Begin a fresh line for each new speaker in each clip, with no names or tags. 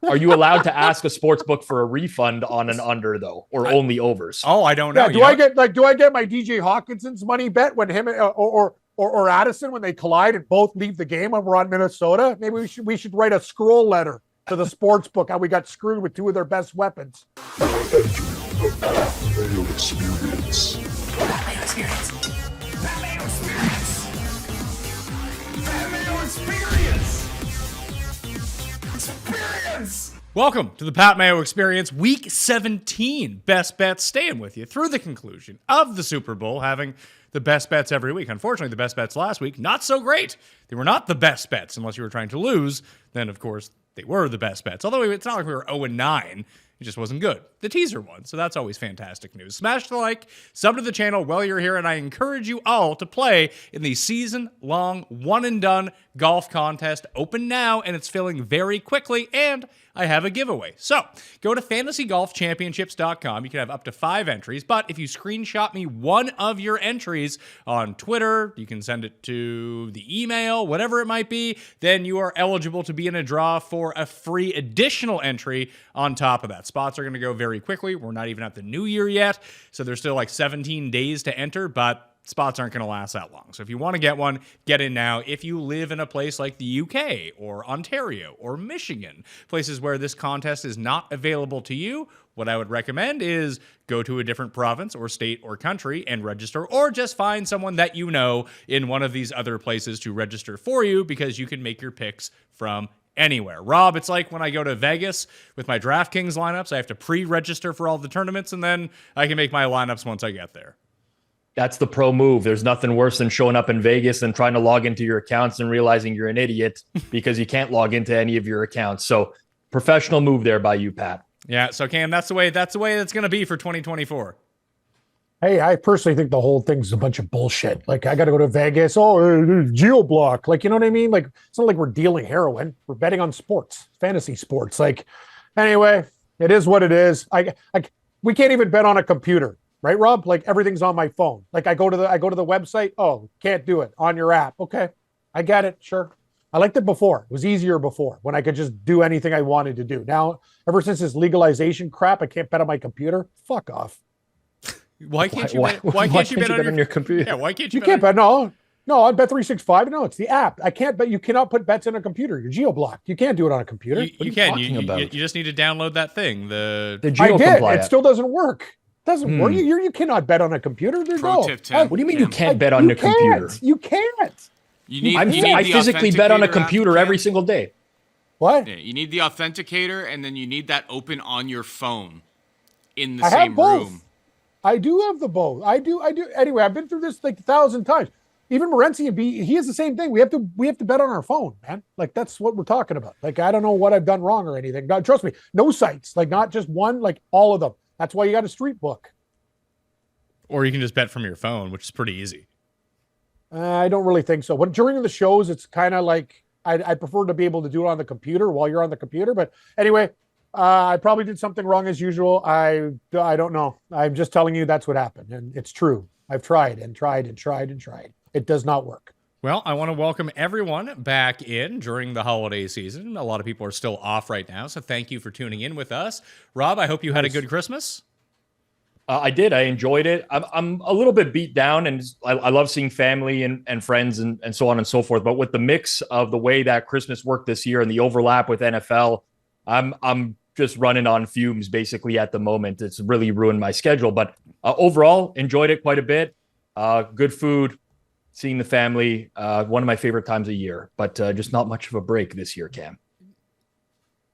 Are you allowed to ask a sports book for a refund on an under though, or only overs?
Oh, I don't know.
Yeah, do I get my DJ Hawkinson's money bet when him or Addison when they collide and both leave the game when we're on Minnesota? Maybe we should write a scroll letter to the sports book how we got screwed with two of their best weapons.
Mayo experience.
Mayo experience. Mayo experience. Mayo experience. Experience.
Welcome to the Pat Mayo Experience, Week 17. Best bets staying with you through the conclusion of the Super Bowl, having the best bets every week. Unfortunately, the best bets last week, not so great. They were not the best bets unless you were trying to lose. Then, of course, they were the best bets. Although it's not like we were 0-9. It just wasn't good. The teaser won, so that's always fantastic news. Smash the like, sub to the channel while you're here, and I encourage you all to play in the season-long one-and-done golf contest. Open now, and it's filling very quickly, and I have a giveaway. So, go to fantasygolfchampionships.com. You can have up to 5 entries, but if you screenshot me one of your entries on Twitter, you can send it to the email, whatever it might be, then you are eligible to be in a draw for a free additional entry on top of that. Spots are going to go very quickly. We're not even at the new year yet, so there's still like 17 days to enter, but spots aren't going to last that long. So if you want to get one, get in now. If you live in a place like the UK or Ontario or Michigan, places where this contest is not available to you, what I would recommend is go to a different province or state or country and register, or just find someone that you know in one of these other places to register for you, because you can make your picks from anywhere. Rob, it's like when I go to Vegas with my DraftKings lineups, I have to pre-register for all the tournaments, and then I can make my lineups once I get there.
That's the pro move. There's nothing worse than showing up in Vegas and trying to log into your accounts and realizing you're an idiot because you can't log into any of your accounts. So professional move there by you, Pat.
Yeah, so Cam, that's the way it's going to be for 2024.
Hey, I personally think the whole thing's a bunch of bullshit. Like, I got to go to Vegas. Oh, geo-block. Like, you know what I mean? Like, it's not like we're dealing heroin. We're betting on sports, fantasy sports. Like, anyway, it is what it is. We can't even bet on a computer, right, Rob? Like, everything's on my phone. Like, I go to the website. Oh, can't do it on your app. Okay, I get it. Sure. I liked it before. It was easier before when I could just do anything I wanted to do. Now, ever since this legalization crap, I can't bet on my computer. Fuck off.
Why can't you bet on your computer? Yeah, why can't you?
You can't bet. No, on Bet365. No, it's the app. I can't bet. You cannot put bets in a computer. You're geo-blocked. You can't do it on a computer.
You can. You just need to download that thing. The
geo.
I did. It still doesn't work. It doesn't work. You cannot bet on a computer.
Pro tip, Tim.
What do you mean you can't bet on a computer?
You can't.
I physically bet on a computer every single day.
What?
Yeah, you need the authenticator, and then you need that open on your phone in the same room.
I do have the both. I do. Anyway, I've been through this like 1,000 times. Even Morency and B, he has the same thing. We have to bet on our phone, man. Like, that's what we're talking about. Like, I don't know what I've done wrong or anything. God, trust me, no sites, like not just one, like all of them. That's why you got a street book.
Or you can just bet from your phone, which is pretty easy.
I don't really think so. During the shows, it's kind of like I prefer to be able to do it on the computer while you're on the computer. But anyway, I probably did something wrong as usual. I don't know. I'm just telling you that's what happened, and it's true. I've tried and tried and tried and tried. It does not work.
Well, I want to welcome everyone back in during the holiday season. A lot of people are still off right now, so thank you for tuning in with us. Rob, I hope you had a good Christmas.
I did. I enjoyed it. I'm a little bit beat down, and I love seeing family and friends and so on and so forth. But with the mix of the way that Christmas worked this year and the overlap with NFL, I'm just running on fumes basically at the moment. It's really ruined my schedule. But overall, enjoyed it quite a bit. Good food, seeing the family. One of my favorite times of year, but just not much of a break this year, Cam.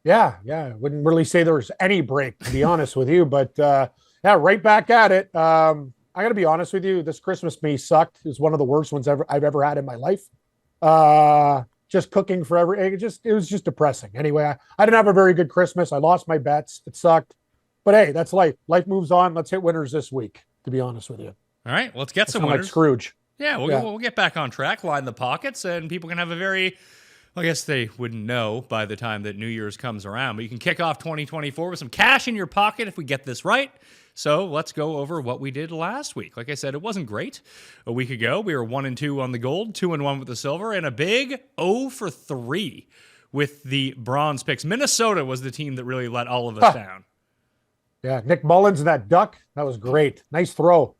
Yeah. I wouldn't really say there was any break, to be honest with you, but yeah, right back at it. I got to be honest with you. This Christmas me sucked. It was one of the worst ones I've ever had in my life. Just cooking forever. It was just depressing. Anyway, I didn't have a very good Christmas. I lost my bets. It sucked. But hey, that's life. Life moves on. Let's hit winners this week, to be honest with you.
All right, let's get some winners.
Like Scrooge.
Yeah, we'll get back on track, line the pockets, and people can have a very, I guess they wouldn't know by the time that New Year's comes around, but you can kick off 2024 with some cash in your pocket if we get this right. So let's go over what we did last week. Like I said, it wasn't great. A week ago, we were 1-2 on the gold, 2-1 with the silver, and a big 0 for 3 with the bronze picks. Minnesota was the team that really let all of us down.
Yeah, Nick Mullins and that duck, that was great. Nice throw.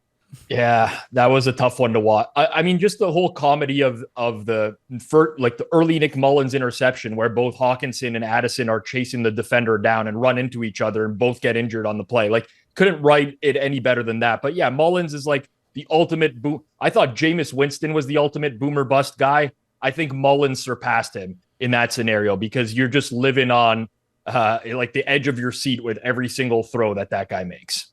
Yeah, that was a tough one to watch. I mean, just the whole comedy of the early Nick Mullins interception where both Hawkinson and Addison are chasing the defender down and run into each other and both get injured on the play. Like, couldn't write it any better than that. But yeah, Mullins is like the ultimate boom. I thought Jameis Winston was the ultimate boomer bust guy. I think Mullins surpassed him in that scenario because you're just living on like the edge of your seat with every single throw that guy makes.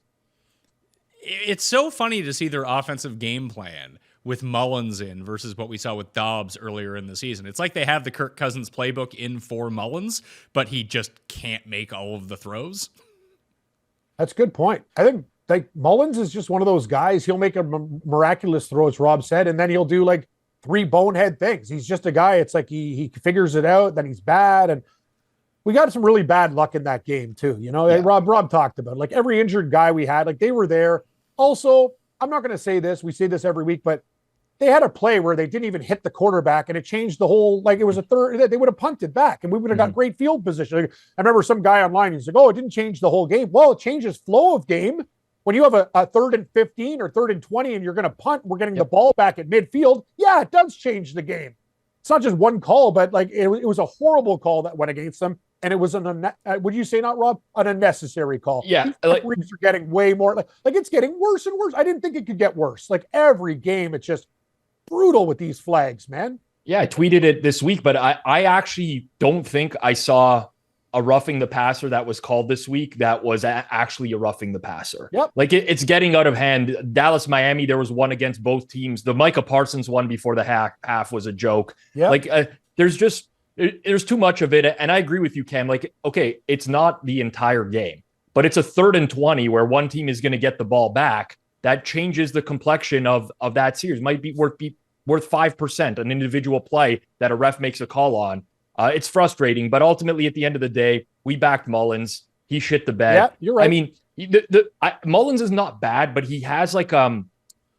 It's so funny to see their offensive game plan with Mullins in versus what we saw with Dobbs earlier in the season. It's like they have the Kirk Cousins playbook in for Mullins, but he just can't make all of the throws.
That's a good point. I think like Mullins is just one of those guys. He'll make a miraculous throw, as Rob said, and then he'll do like 3 bonehead things. He's just a guy. It's like he figures it out, then he's bad. And we got some really bad luck in that game too. You know, Rob talked about it. Like every injured guy we had, like they were there. Also, I'm not going to say this. We say this every week, but they had a play where they didn't even hit the quarterback and it changed the whole, like it was a third, they would have punted back and we would have got great field position. Like, I remember some guy online, he's like, oh, it didn't change the whole game. Well, it changes flow of game. When you have a 3rd and 15 or 3rd and 20 and you're going to punt, we're getting the ball back at midfield. Yeah, it does change the game. It's not just one call, but like it was a horrible call that went against them. And it was would you say not, Rob? An unnecessary call.
Yeah.
Like, are getting way more like it's getting worse and worse. I didn't think it could get worse. Like every game, it's just brutal with these flags, man.
Yeah, I tweeted it this week, but I actually don't think I saw a roughing the passer that was called this week that was actually a roughing the passer.
Yep.
Like it's getting out of hand. Dallas, Miami, there was one against both teams. The Micah Parsons one before the half was a joke.
Yeah.
Like there's too much of it. And I agree with you, Cam. Like, okay, it's not the entire game, but it's a 3rd and 20 where one team is going to get the ball back. That changes the complexion of that series. Might be worth 5%, an individual play that a ref makes a call on. It's frustrating, but ultimately at the end of the day, we backed Mullins. He shit the bed.
Yeah, you're right.
I mean, Mullins is not bad, but he has like a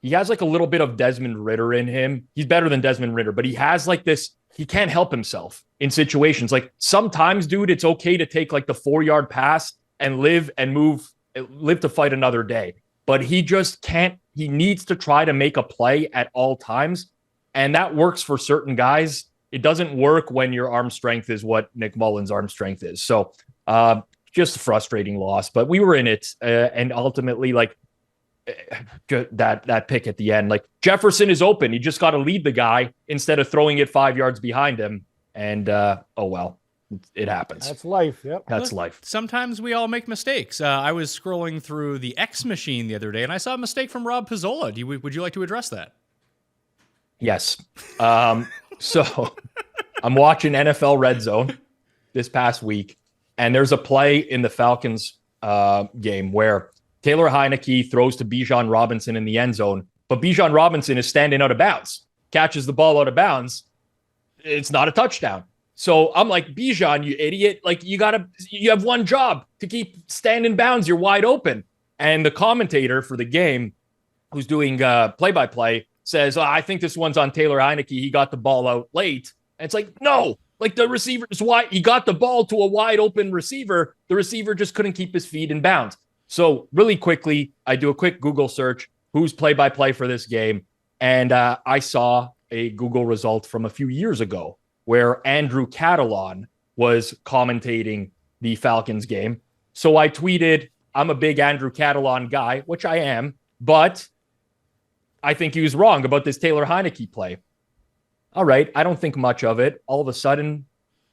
little bit of Desmond Ridder in him. He's better than Desmond Ridder, but he has like this, he can't help himself in situations. Like sometimes, dude, it's okay to take like the 4-yard pass and live to fight another day. But he just can't, he needs to try to make a play at all times. And that works for certain guys. It doesn't work when your arm strength is what Nick Mullins' arm strength is. So just a frustrating loss, but we were in it. And ultimately, like that pick at the end, like Jefferson is open. He just got to lead the guy instead of throwing it 5 yards behind him. And oh, well, it happens.
That's life. Yep.
That's life.
Sometimes we all make mistakes. I was scrolling through the X machine the other day and I saw a mistake from Rob Pizzola. Would you like to address that?
Yes. So I'm watching NFL Red Zone this past week, and there's a play in the Falcons game where Taylor Heineke throws to Bijan Robinson in the end zone, but Bijan Robinson is standing out of bounds, catches the ball out of bounds. It's not a touchdown. So I'm like, Bijan, you idiot. Like you have one job to keep standing bounds. You're wide open. And the commentator for the game who's doing play-by-play says, I think this one's on Taylor Heineke. He got the ball out late. And it's like, no, like the receiver is wide. He got the ball to a wide open receiver. The receiver just couldn't keep his feet in bounds. So really quickly, I do a quick Google search, who's play-by-play for this game. And I saw a Google result from a few years ago where Andrew Catalon was commentating the Falcons game. So I tweeted, I'm a big Andrew Catalon guy, which I am, but I think he was wrong about this Taylor Heineke play. All right, I don't think much of it. All of a sudden,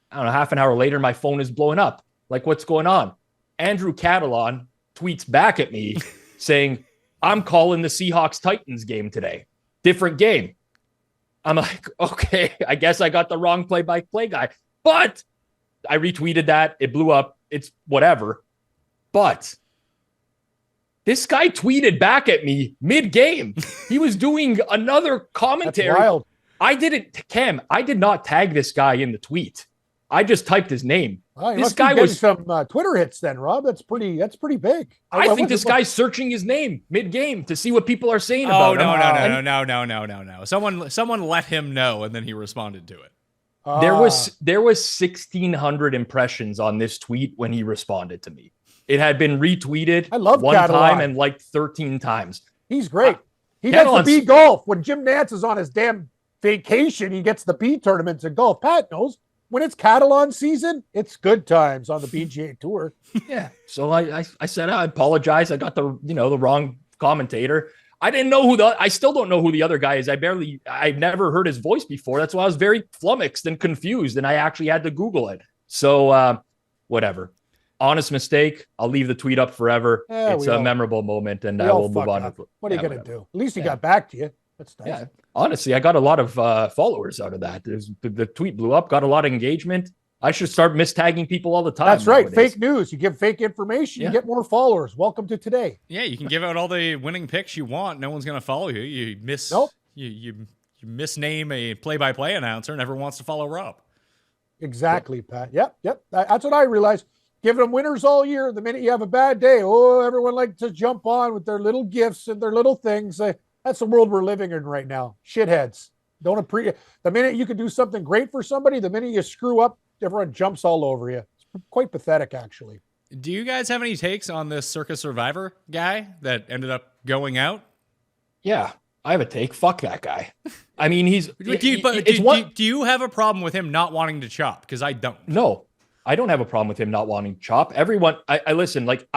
I don't know, half an hour later, my phone is blowing up. Like, what's going on? Andrew Catalon tweets back at me saying, I'm calling the Seahawks-Titans game today. Different game. I'm like, okay, I guess I got the wrong play-by-play guy. But I retweeted that. It blew up. It's whatever. But this guy tweeted back at me mid-game. He was doing another commentary.
That's wild.
I did not tag this guy in the tweet. I just typed his name.
This guy was some Twitter hits then, Rob. That's pretty big.
I think this guy's searching his name mid-game to see what people are saying about him.
No. Someone let him know, and then he responded to it.
There was 1,600 impressions on this tweet when he responded to me. It had been retweeted one time and like 13 times.
He's great. He gets the B golf. When Jim Nantz is on his damn vacation, he gets the B tournaments in golf. Pat knows when it's Catalan season, it's good times on the PGA Tour.
Yeah. So I said, I apologize. I got the wrong commentator. I didn't know I still don't know who the other guy is. I've never heard his voice before. That's why I was very flummoxed and confused. And I actually had to Google it. So whatever. Honest mistake. I'll leave the tweet up forever. Yeah, it's a memorable moment, and I will move on.
What are you going to do? At least he got back to you. That's nice.
Yeah. Honestly, I got a lot of followers out of that. The tweet blew up, got a lot of engagement. I should start mistagging people all the time.
That's right. Nowadays. Fake news. You give fake information, you get more followers. Welcome to today.
Yeah, you can give out all the winning picks you want. No one's going to follow you. You misname a play-by-play announcer and everyone wants to follow Rob.
Exactly, Pat. Yep. That's what I realized. Giving them winners all year. The minute you have a bad day, everyone likes to jump on with their little gifts and their little things. That's the world we're living in right now. Shitheads. Don't appreciate. The minute you can do something great for somebody, the minute you screw up, everyone jumps all over you. It's quite pathetic, actually.
Do you guys have any takes on this Circus Survivor guy that ended up going out?
Yeah, I have a take. Fuck that guy. I mean,
do you have a problem with him not wanting to chop? Because I don't.
No, I don't have a problem with him not wanting to chop. Everyone, I listen. Like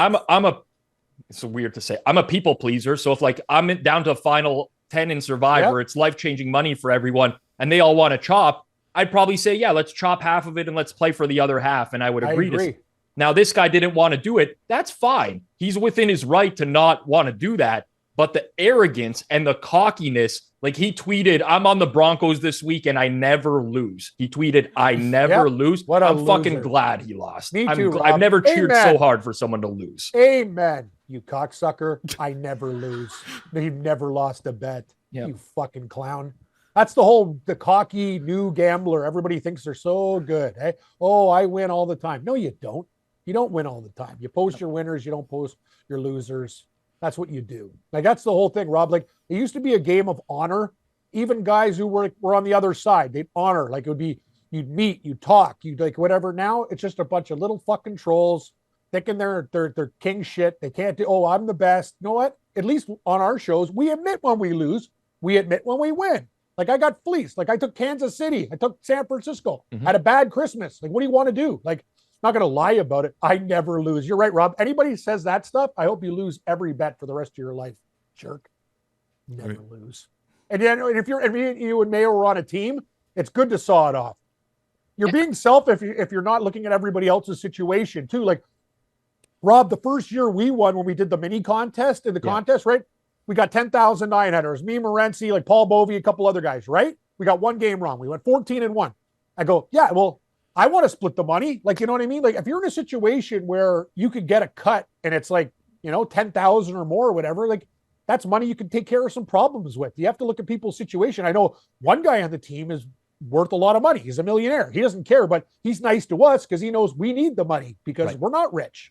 it's weird to say. I'm a people pleaser. So if like I'm down to final 10 in Survivor, it's life-changing money for everyone, and they all want to chop, I'd probably say, yeah, let's chop half of it and let's play for the other half. And I would agree. Now, this guy didn't want to do it. That's fine. He's within his right to not want to do that. But the arrogance and the cockiness, like he tweeted, I'm on the Broncos this week and I never lose. He tweeted, I never lose. I'm fucking glad he lost.
Me too, Rob.
I've never cheered so hard for someone to lose.
Amen. You cocksucker. I never lose. You've never lost a bet. Yep. You fucking clown. That's the cocky new gambler. Everybody thinks they're so good. Hey, I win all the time. No, you don't. You don't win all the time. You post your winners. You don't post your losers. That's what you do. Like, that's the whole thing, Rob. Like, it used to be a game of honor. Even guys who were on the other side, they'd honor. Like, it would be, you'd meet, you'd talk, you'd like whatever. Now it's just a bunch of little fucking trolls thinking they're king shit. They can't do, I'm the best. You know what? At least on our shows, we admit when we lose. We admit when we win. Like, I got fleeced. Like, I took Kansas City. I took San Francisco. Had a bad Christmas. Like, what do you want to do? Like, not going to lie about it. I never lose. You're right, Rob. Anybody says that stuff, I hope you lose every bet for the rest of your life. Jerk. Never lose. And then if you and Mayo were on a team, it's good to saw it off. You're being selfish if you're not looking at everybody else's situation too. Like, Rob, the first year we won when we did the mini contest in the contest, right? We got 10,900. Me, Morency, like Paul Bovey, a couple other guys, right? We got one game wrong. We went 14-1. I go, yeah, well, I want to split the money. Like, you know what I mean? Like, if you're in a situation where you could get a cut and it's like, 10,000 or more or whatever, like, that's money you can take care of some problems with. You have to look at people's situation. I know one guy on the team is worth a lot of money. He's a millionaire. He doesn't care, but he's nice to us because he knows we need the money because we're not rich.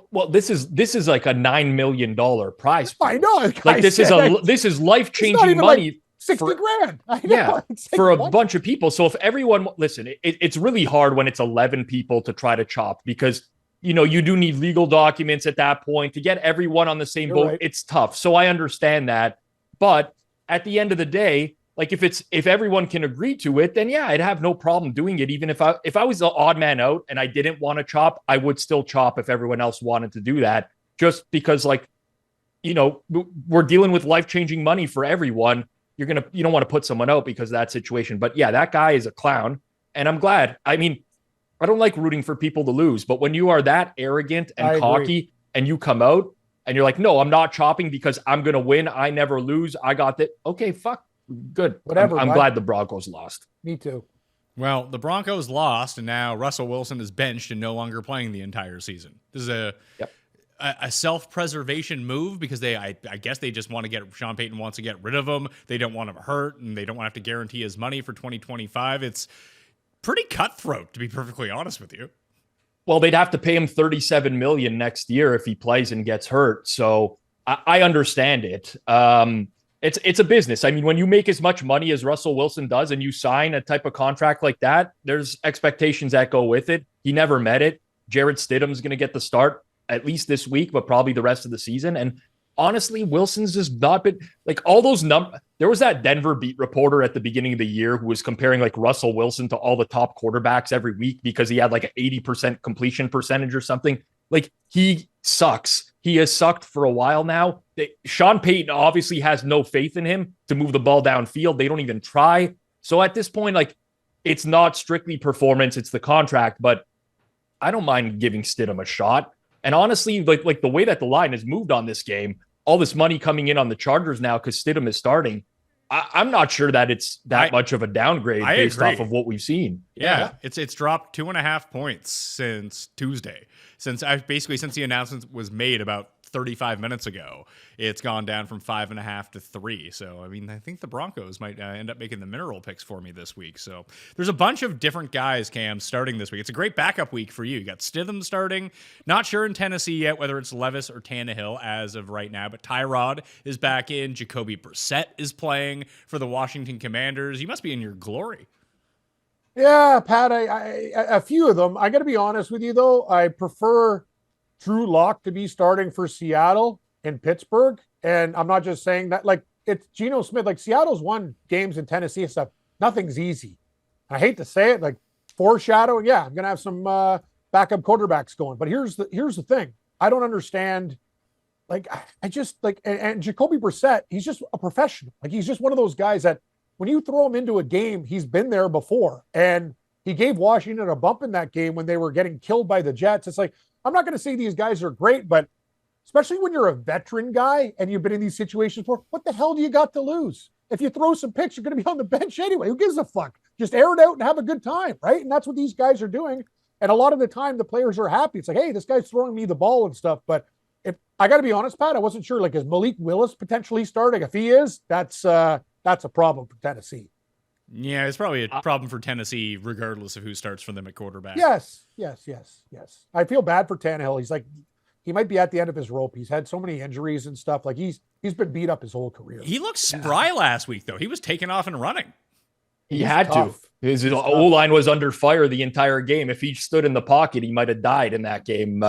Well, this is like a $9 million prize.
I know.
Like, this is life-changing money.
Like 60 grand. I know.
Yeah, for a bunch of people. So if everyone, listen, it's really hard when it's 11 people to try to chop because, you do need legal documents at that point to get everyone on the same boat. Right. It's tough. So I understand that. But at the end of the day, like if everyone can agree to it, then yeah, I'd have no problem doing it. Even if I was the odd man out and I didn't want to chop, I would still chop if everyone else wanted to do that. Just because, like, we're dealing with life-changing money for everyone. You don't want to put someone out because of that situation. But yeah, that guy is a clown. And I'm glad. I mean, I don't like rooting for people to lose, but when you are that arrogant and cocky and you come out and you're like, no, I'm not chopping because I'm going to win. I never lose. I got that. Okay, fuck. Good. Whatever. I'm glad the Broncos lost.
Me too.
Well, the Broncos lost, and now Russell Wilson is benched and no longer playing the entire season. This is a self-preservation move because I guess they just want to Sean Payton wants to get rid of him. They don't want him hurt, and they don't want to have to guarantee his money for 2025. It's pretty cutthroat, to be perfectly honest with you.
Well, they'd have to pay him $37 million next year if he plays and gets hurt. So I understand it. It's a business. I mean, when you make as much money as Russell Wilson does and you sign a type of contract like that, there's expectations that go with it. He never met it. Jared Stidham's going to get the start at least this week, but probably the rest of the season. And honestly, Wilson's just not been like all those numbers. There was that Denver beat reporter at the beginning of the year who was comparing like Russell Wilson to all the top quarterbacks every week because he had like an 80% completion percentage or something. Like, he sucks. He has sucked for a while now. Sean Payton obviously has no faith in him to move the ball downfield. They don't even try. So at this point, like, it's not strictly performance, it's the contract, but I don't mind giving Stidham a shot. And honestly, like the way that the line has moved on this game, all this money coming in on the Chargers now because Stidham is starting, I'm not sure that it's that much of a downgrade based off of what we've seen.
Yeah, it's dropped 2.5 points since Tuesday. Since the announcement was made about 35 minutes ago, it's gone down from 5.5 to 3. So, I mean, I think the Broncos might end up making the mineral picks for me this week. So there's a bunch of different guys, Cam, starting this week. It's a great backup week for you. You got Stidham starting. Not sure in Tennessee yet whether it's Levis or Tannehill as of right now, but Tyrod is back in. Jacoby Brissett is playing for the Washington Commanders. You must be in your glory.
Yeah, Pat, a few of them. I got to be honest with you, though. I prefer Drew Lock to be starting for Seattle and Pittsburgh. And I'm not just saying that. Like, it's Geno Smith. Like, Seattle's won games in Tennessee and stuff. Nothing's easy. I hate to say it, like, foreshadowing. Yeah, I'm going to have some backup quarterbacks going. But here's the thing. I don't understand. Like, I just, like, and Jacoby Brissett, he's just a professional. Like, he's just one of those guys that when you throw him into a game, he's been there before. And he gave Washington a bump in that game when they were getting killed by the Jets. It's like, I'm not going to say these guys are great, but especially when you're a veteran guy and you've been in these situations before, what the hell do you got to lose? If you throw some picks, you're going to be on the bench anyway. Who gives a fuck? Just air it out and have a good time, right? And that's what these guys are doing. And a lot of the time, the players are happy. It's like, hey, this guy's throwing me the ball and stuff. But if I got to be honest, Pat, I wasn't sure. Like, is Malik Willis potentially starting? If he is, that's a problem for Tennessee.
Yeah, it's probably a problem for Tennessee, regardless of who starts for them at quarterback.
Yes. I feel bad for Tannehill. He's like, he might be at the end of his rope. He's had so many injuries and stuff. Like, he's been beat up his whole career.
He looked spry last week, though. He was taking off and running.
He had to. His O-line was under fire the entire game. If he stood in the pocket, he might have died in that game.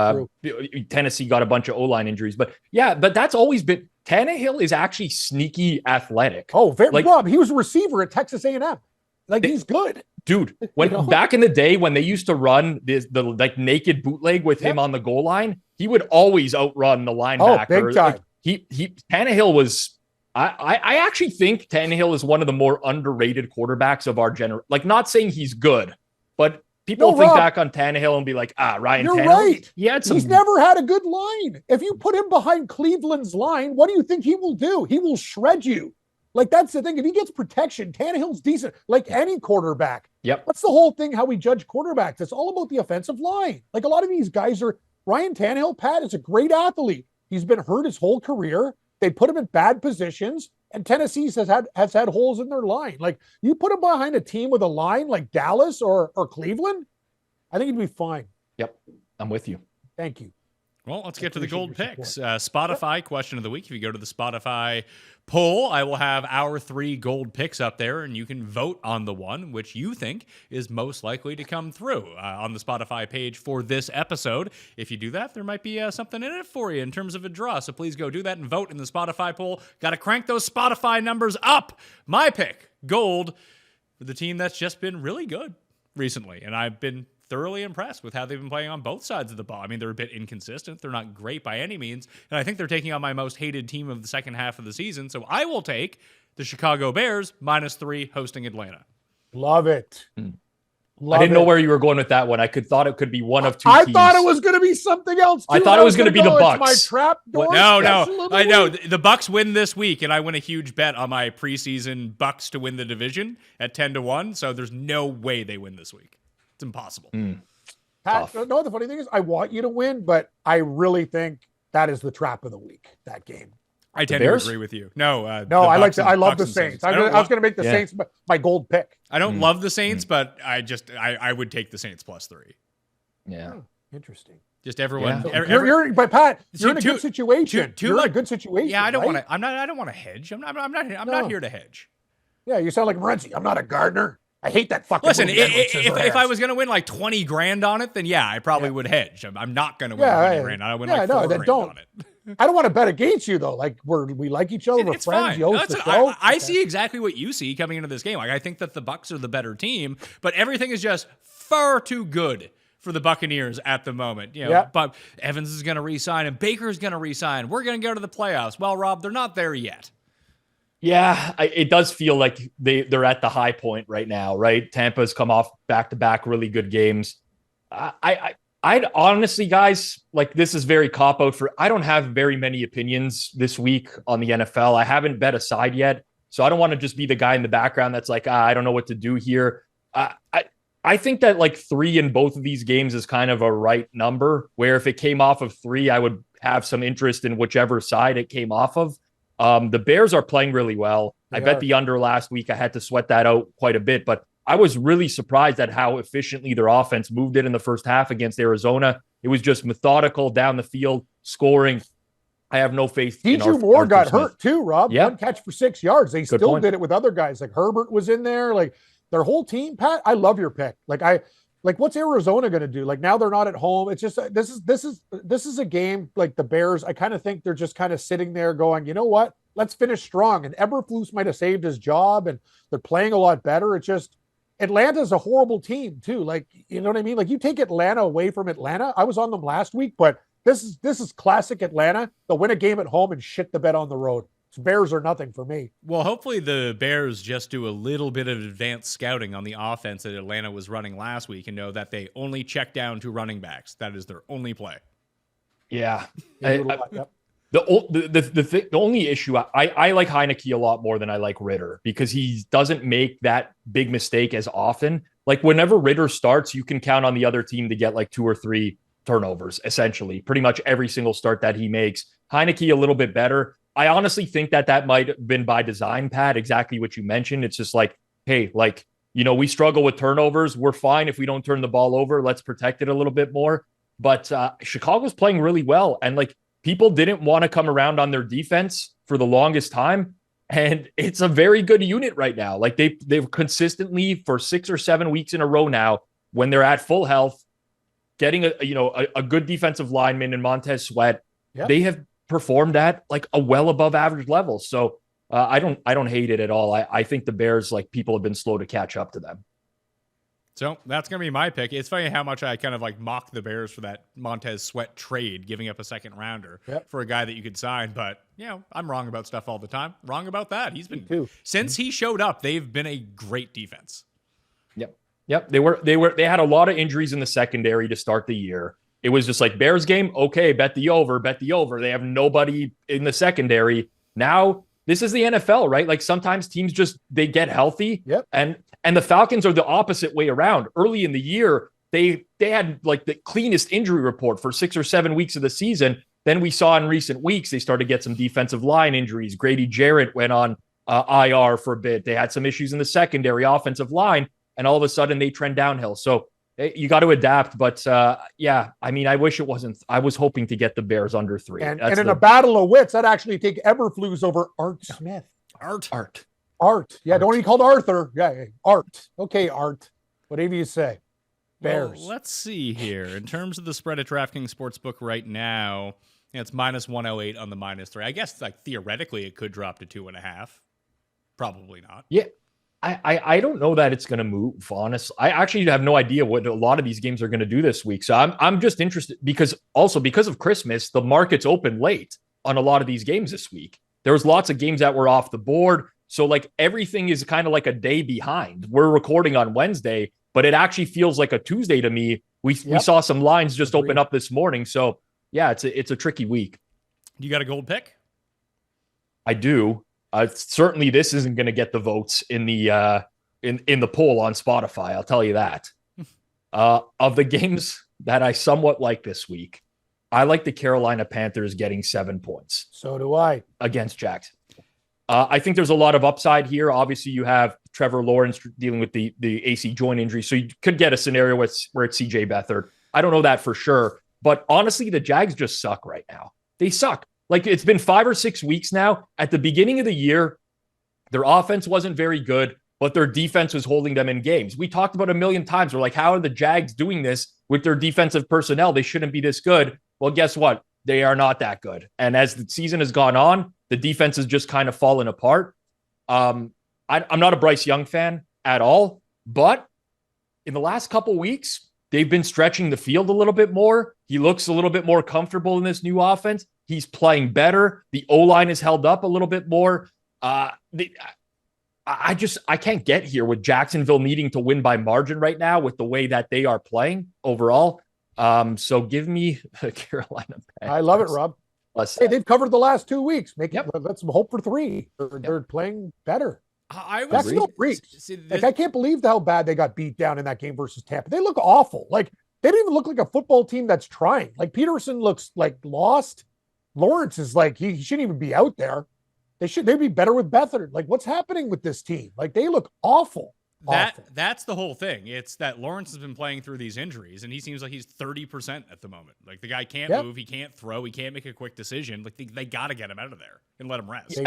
Tennessee got a bunch of O-line injuries. But yeah, but that's always been – Tannehill is actually sneaky athletic.
Oh, Rob, he was a receiver at Texas A&M. Like, he's good.
Dude, when back in the day when they used to run the like naked bootleg with him on the goal line, he would always outrun the linebacker.
Oh, big time.
Like, Tannehill was – I actually think Tannehill is one of the more underrated quarterbacks of our generation. Like, not saying he's good, but people think back on Tannehill and be like, Ryan
Tannehill. You're right. He's never had a good line. If you put him behind Cleveland's line, what do you think he will do? He will shred you. Like, that's the thing. If he gets protection, Tannehill's decent, like any quarterback.
Yep.
That's the whole thing, how we judge quarterbacks. It's all about the offensive line. Like, a lot of these guys are – Ryan Tannehill, Pat, is a great athlete. He's been hurt his whole career. They put him in bad positions, and Tennessee has had holes in their line. Like, you put him behind a team with a line like Dallas or Cleveland, I think he'd be fine.
Yep, I'm with you.
Thank you.
Well, let's get to the gold picks. Spotify question of the week. If you go to the Spotify poll, I will have our 3 gold picks up there, and you can vote on the one which you think is most likely to come through on the Spotify page for this episode. If you do that, there might be something in it for you in terms of a draw. So please go do that and vote in the Spotify poll. Got to crank those Spotify numbers up. My pick, gold, for the team that's just been really good recently, and I've been thoroughly impressed with how they've been playing on both sides of the ball. I mean, they're a bit inconsistent. They're not great by any means. And I think they're taking on my most hated team of the second half of the season. So I will take the Chicago Bears -3 hosting Atlanta.
Love it.
I didn't know where you were going with that one. I thought it could be one of two
I
teams.
thought it was going to be something else, too.
I thought it was going to be the Bucks.
My trap door.
No. I know. The Bucks win this week, and I win a huge bet on my preseason Bucks to win the division at 10-1. So there's no way they win this week. It's impossible.
Pat, no, the funny thing is, I want you to win, but I really think that is the trap of the week, that game.
I tend to agree with you. No,
I love the Saints. I was going to make the Saints my gold pick.
I don't love the Saints, but I would take the Saints +3.
Yeah.
Interesting.
Just everyone.
Yeah.
But Pat, you're in a
too-
good situation.
too
You're in
much-
a good situation.
Yeah, I don't
right?
want to. I don't want to hedge. I'm not here to hedge.
Yeah, you sound like Morency. I'm not a gardener. I hate that fucking.
Listen,
movie Edward
if I
Scissorhands.
was going to win like 20 grand on it, then yeah, I probably would hedge. I'm not going to win
Yeah,
20 grand. I win like
no,
4
then
grand
don't.
on it.
I don't want to bet against you though. Like we like each other. We're
It's
friends.
fine.
You host
Listen,
the show.
I see exactly what you see coming into this game. Like I think that the Bucks are the better team, but everything is just far too good for the Buccaneers at the moment. You know,
Yeah.
but Evans is going to re-sign and Baker's going to re-sign. We're going to go to the playoffs. Well, Rob, they're not there yet.
Yeah, it does feel like they're at the high point right now, right? Tampa's come off back-to-back really good games. I'd honestly, guys, like this is very cop-out for. I don't have very many opinions this week on the NFL. I haven't bet a side yet, so I don't want to just be the guy in the background that's like, I don't know what to do here. I think that like 3 in both of these games is kind of a right number, where if it came off of 3, I would have some interest in whichever side it came off of. The Bears are playing really well. I bet the under last week. I had to sweat that out quite a bit, but I was really surprised at how efficiently their offense moved it in the first half against Arizona. It was just methodical down the field, scoring. I have no faith.
DJ Moore got hurt too, Rob.
Yeah.
1 catch for 6 yards. They
Good
still
point.
did it with other guys. Like Herbert was in there. Like their whole team, Pat. I love your pick. Like what's Arizona going to do? Like now they're not at home. It's just this is a game like the Bears. I kind of think they're just kind of sitting there going, you know what? Let's finish strong. And Eberflus might have saved his job, and they're playing a lot better. It's just Atlanta's a horrible team too. Like you know what I mean? Like you take Atlanta away from Atlanta. I was on them last week, but this is classic Atlanta. They'll win a game at home and shit the bed on the road. Bears are nothing for me.
Well, hopefully the Bears just do a little bit of advanced scouting on the offense that Atlanta was running last week and know that they only check down to running backs. That is their only play.
Yeah.
Yep.
The only issue, I like Heineke a lot more than I like Ritter because he doesn't make that big mistake as often. Like whenever Ritter starts, you can count on the other team to get like 2 or 3 turnovers, essentially. Pretty much every single start that he makes. Heineke a little bit better. I honestly think that might have been by design, Pat, exactly what you mentioned. It's just like, hey, like, you know, we struggle with turnovers. We're fine if we don't turn the ball over. Let's protect it a little bit more. But Chicago's playing really well. And like people didn't want to come around on their defense for the longest time. And it's a very good unit right now. Like they've consistently for 6 or 7 weeks in a row now, when they're at full health, getting a good defensive lineman in Montez Sweat.
Yep.
They have performed at like a well above average level. So I don't hate it at all. I think the Bears, like people have been slow to catch up to them.
So that's going to be my pick. It's funny how much I kind of like mock the Bears for that Montez Sweat trade, giving up a second rounder for a guy that you could sign. But, you know, I'm wrong about stuff all the time. Wrong about that. He's been, since he showed up, they've been a great defense.
Yep. They had a lot of injuries in the secondary to start the year. It was just like Bears game. Okay. Bet the over. They have nobody in the secondary. Now this is the NFL, right? Like sometimes teams they get healthy.
Yep.
And the Falcons are the opposite way around. Early in the year, they had like the cleanest injury report for 6 or 7 weeks of the season. Then we saw in recent weeks, they started to get some defensive line injuries. Grady Jarrett went on IR for a bit. They had some issues in the secondary offensive line, and all of a sudden they trend downhill. So you got to adapt. But yeah, I mean, I wish it wasn't. I was hoping to get the Bears under 3.
And in a battle of wits, I'd actually take Eberflus over Art Smith. Art. Yeah, don't he called Arthur? Yeah, Art. Okay, Art. Whatever you say. Bears.
Well, let's see here. In terms of the spread at DraftKings Sportsbook right now, it's minus 108 on the -3. I guess like theoretically it could drop to 2.5. Probably not.
Yeah. I don't know that it's going to move, honestly. I actually have no idea what a lot of these games are going to do this week. So I'm just interested because of Christmas, the market's open late on a lot of these games this week. There was lots of games that were off the board. So like everything is kind of like a day behind. We're recording on Wednesday, but it actually feels like a Tuesday to me. We saw some lines just open up this morning. So yeah, it's a tricky week.
You got a gold pick?
I do. Certainly this isn't going to get the votes in the in the poll on Spotify. I'll tell you that. Of the games that I somewhat like this week, I like the Carolina Panthers getting 7 points.
So do I.
Against Jackson. I think there's a lot of upside here. Obviously, you have Trevor Lawrence dealing with the AC joint injury, so you could get a scenario where it's CJ Beathard. I don't know that for sure, But honestly, the Jags just suck right now. They suck. Like, it's been 5 or 6 weeks now. At the beginning of the year, their offense wasn't very good, but their defense was holding them in games. We talked about a million times. We're like, how are the Jags doing this with their defensive personnel? They shouldn't be this good. Well, guess what? They are not that good. And as the season has gone on, the defense has just kind of fallen apart. I'm not a Bryce Young fan at all, but in the last couple weeks, they've been stretching the field a little bit more. He looks a little bit more comfortable in this new offense. He's playing better. The O-line is held up a little bit more. I can't get here with Jacksonville needing to win by margin right now with the way that they are playing overall. So give me Carolina.
I love it, Rob. Hey, they've covered the last 2 weeks. Let's hope for 3. They're playing better. That's still freaks. Like, I can't believe how bad they got beat down in that game versus Tampa. They look awful. Like, they don't even look like a football team that's trying. Like, Peterson looks like lost. Lawrence is like, he shouldn't even be out there. They'd be better with Beathard. Like, what's happening with this team? Like, they look awful.
That's the whole thing. It's that Lawrence has been playing through these injuries, and he seems like he's 30% at the moment. Like, the guy can't move, he can't throw, he can't make a quick decision. Like, they got to get him out of there and let him rest.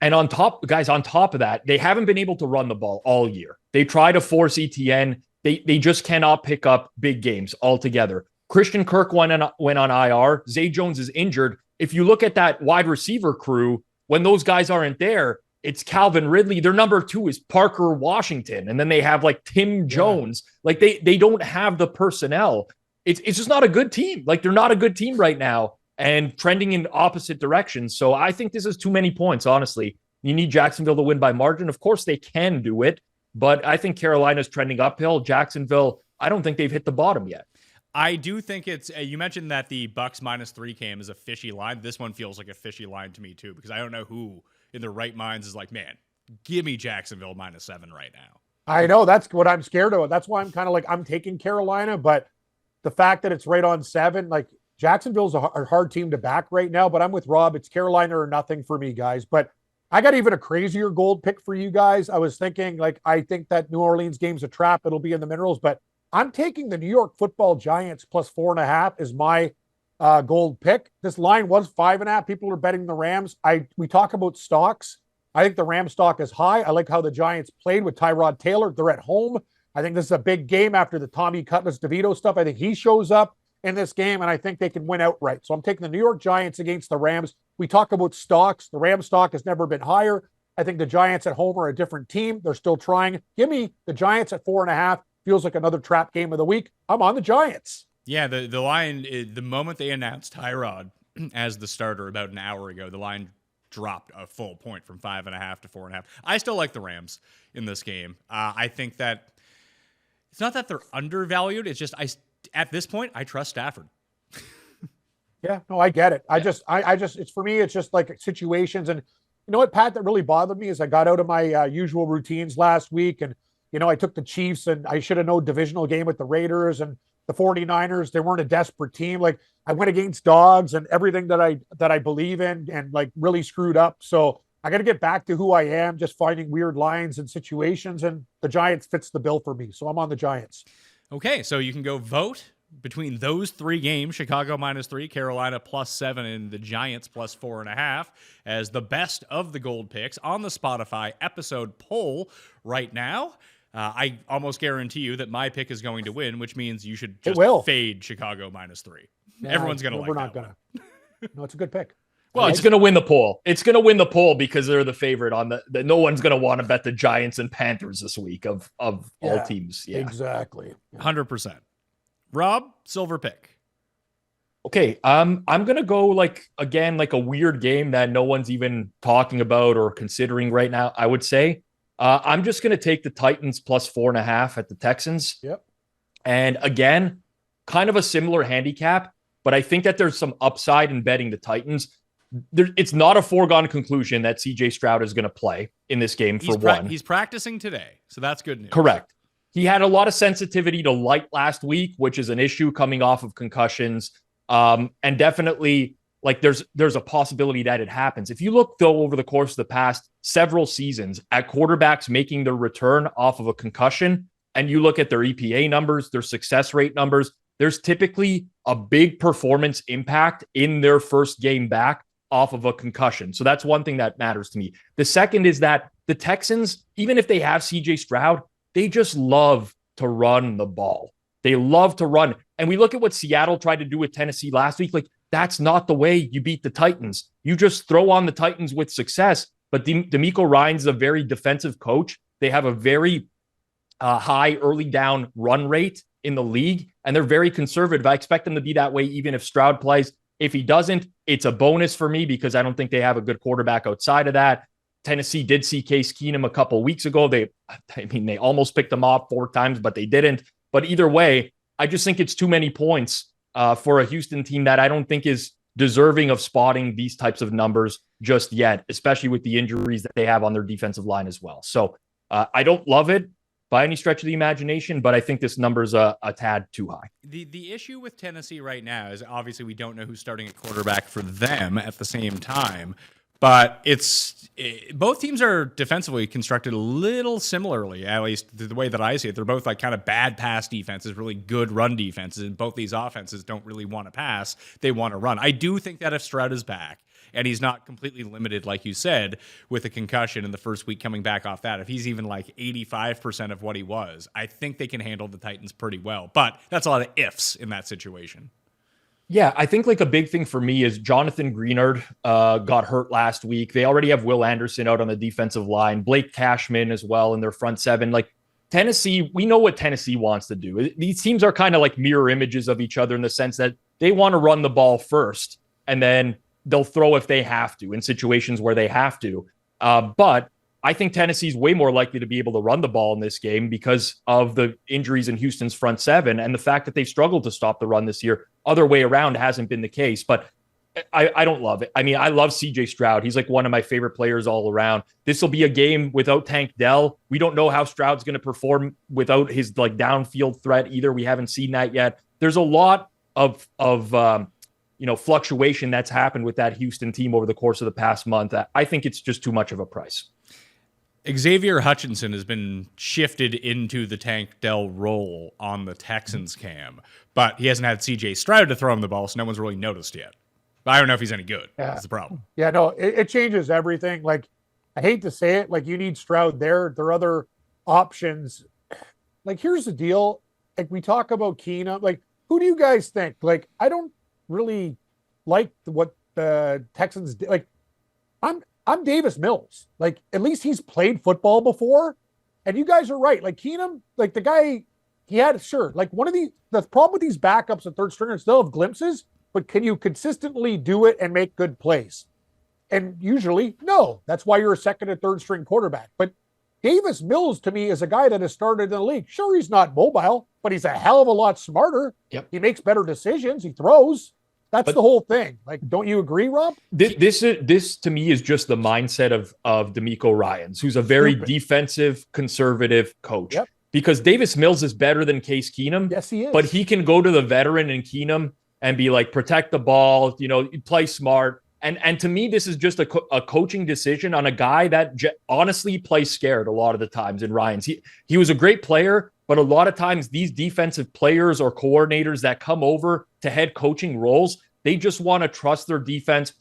And on top of that, they haven't been able to run the ball all year. They try to force ETN. They just cannot pick up big games altogether. Christian Kirk went on IR. Zay Jones is injured. If you look at that wide receiver crew, when those guys aren't there, it's Calvin Ridley. Their number 2 is Parker Washington. And then they have like Tim Jones. Like, they don't have the personnel. It's just not a good team. Like, they're not a good team right now and trending in opposite directions. So I think this is too many points, honestly. You need Jacksonville to win by margin. Of course, they can do it, but I think Carolina's trending uphill. Jacksonville, I don't think they've hit the bottom yet.
I do think it's you mentioned that the Bucks -3 came is a fishy line. This one feels like a fishy line to me too, because I don't know who in their right minds is like, man, give me Jacksonville -7 right now.
I know, that's what I'm scared of. That's why I'm kind of like, I'm taking Carolina, but the fact that it's right on 7, like, Jacksonville's a hard team to back right now, but I'm with Rob. It's Carolina or nothing for me, guys. But I got even a crazier gold pick for you guys. I was thinking, like, I think that New Orleans game's a trap. It'll be in the minerals, but I'm taking the New York Football Giants +4.5 as my gold pick. This line was 5.5. People are betting the Rams. We talk about stocks. I think the Ram stock is high. I like how the Giants played with Tyrod Taylor. They're at home. I think this is a big game after the Tommy Cutlass DeVito stuff. I think he shows up in this game, and I think they can win outright. So I'm taking the New York Giants against the Rams. We talk about stocks. The Ram stock has never been higher. I think the Giants at home are a different team. They're still trying. Give me the Giants at 4.5. Feels like another trap game of the week. I'm on the Giants.
Yeah, the line, the moment they announced Tyrod as the starter about an hour ago, the line dropped a full point from 5.5 to 4.5. I still like the Rams in this game. I think that it's not that they're undervalued. It's just at this point, I trust Stafford.
Yeah, no, I get it. I just, it's for me, it's just like situations. And you know what, Pat, that really bothered me is I got out of my usual routines last week, and I took the Chiefs, and I should have known divisional game with the Raiders and the 49ers. They weren't a desperate team. Like, I went against dogs and everything that I believe in, and like really screwed up. So I got to get back to who I am, just finding weird lines and situations, and the Giants fits the bill for me. So I'm on the Giants.
Okay, so you can go vote between those 3 games, Chicago -3, Carolina +7, and the Giants +4.5 as the best of the gold picks on the Spotify episode poll right now. I almost guarantee you that my pick is going to win, which means you should just fade Chicago -3.
Yeah,
Everyone's going to like
we're
that
not going to. No, it's a good pick.
Well, it's going to win the poll. It's going to win the poll because they're the favorite on the no one's going to want to bet the Giants and Panthers this week of all teams. Yeah,
exactly.
100%. Rob, silver pick.
Okay, I'm going to go like a weird game that no one's even talking about or considering right now, I would say. I'm just going to take the Titans +4.5 at the Texans.
Yep.
And again, kind of a similar handicap, but I think that there's some upside in betting the Titans. It's not a foregone conclusion that CJ Stroud is going to play in this game for one.
He's practicing today, so that's good news.
Correct. He had a lot of sensitivity to light last week, which is an issue coming off of concussions. And definitely, like, there's a possibility that it happens. If you look, though, over the course of the past several seasons at quarterbacks making their return off of a concussion, and you look at their EPA numbers, their success rate numbers, there's typically a big performance impact in their first game back off of a concussion. So that's one thing that matters to me. The second is that the Texans, even if they have CJ Stroud, they just love to run the ball. They love to run. And we look at what Seattle tried to do with Tennessee last week. Like, that's not the way you beat the Titans. You just throw on the Titans with success. But D'Amico Ryan's a very defensive coach. They have a very high early down run rate in the league, and they're very conservative. I expect them to be that way even if Stroud plays. If he doesn't, it's a bonus for me because I don't think they have a good quarterback outside of that. Tennessee did see Case Keenum a couple weeks ago. They almost picked him off 4 times, but they didn't. But either way, I just think it's too many points for a Houston team that I don't think is deserving of spotting these types of numbers just yet, especially with the injuries that they have on their defensive line as well. So I don't love it by any stretch of the imagination, but I think this number's a tad too high.
The issue with Tennessee right now is obviously we don't know who's starting at quarterback for them at the same time, but both teams are defensively constructed a little similarly, at least the way that I see it. They're both like kind of bad pass defenses, really good run defenses, and both these offenses don't really want to pass. They want to run. I do think that if Stroud is back, and he's not completely limited, like you said, with a concussion in the first week coming back off that, if he's even like 85% of what he was, I think they can handle the Titans pretty well. But that's a lot of ifs in that situation.
Yeah, I think like a big thing for me is Jonathan Greenard got hurt last week. They already have Will Anderson out on the defensive line, Blake Cashman as well in their front seven. Like Tennessee, we know what Tennessee wants to do. These teams are kind of like mirror images of each other in the sense that they want to run the ball first, and then they'll throw if they have to in situations where they have to. But I think Tennessee's way more likely to be able to run the ball in this game because of the injuries in Houston's front seven and the fact that they've struggled to stop the run this year. Other way around hasn't been the case, but I don't love it. I mean, I love CJ Stroud. He's like one of my favorite players all around. This will be a game without Tank Dell. We don't know how Stroud's going to perform without his like downfield threat either. We haven't seen that yet. There's a lot of fluctuation that's happened with that Houston team over the course of the past month. I think it's just too much of a price.
Xavier Hutchinson has been shifted into the Tank Dell role on the Texans, Cam, but he hasn't had CJ Stroud to throw him the ball, so no one's really noticed yet. But I don't know if he's any good. Yeah. That's the problem.
Yeah, no, it changes everything. Like, I hate to say it, like you need Stroud there. There are other options. Like, here's the deal. Like, we talk about Keenum. Like, who do you guys think? Like, I don't really like what the Texans did. Like, I'm Davis Mills. Like, at least he's played football before. And you guys are right. Like, Keenum, like the guy, he had, sure, like the problem with these backups and third stringers, they'll have glimpses, but can you consistently do it and make good plays? And usually, no. That's why you're a second and third string quarterback. But Davis Mills, to me, is a guy that has started in the league. Sure, he's not mobile, but he's a hell of a lot smarter.
Yep.
He makes better decisions. He throws. That's the whole thing. Like, don't you agree, Rob?
This to me is just the mindset of D'Amico Ryans, who's a very defensive, conservative coach.
Yep.
Because Davis Mills is better than Case Keenum.
Yes, he is.
But he can go to the veteran in Keenum and be like, protect the ball, play smart. And to me, this is just a coaching decision on a guy that honestly plays scared a lot of the times in Ryans. He was a great player, but a lot of times these defensive players or coordinators that come over to head coaching roles, they just want to trust their defense,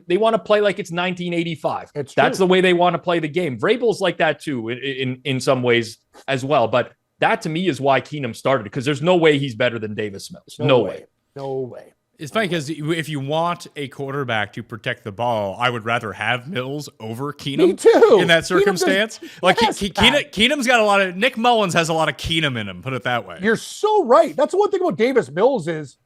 they want to play like it's 1985. That's the way they want to play the game. Vrabel's like that too in some ways as well. But that to me is why Keenum started, because there's no way he's better than Davis Mills. No way.
No way.
It's funny because if you want a quarterback to protect the ball, I would rather have Mills over Keenum.
Me too.
In that circumstance. Keenum's got a lot of, Nick Mullins has a lot of Keenum in him, put it that way.
You're so right. That's the one thing about Davis Mills is,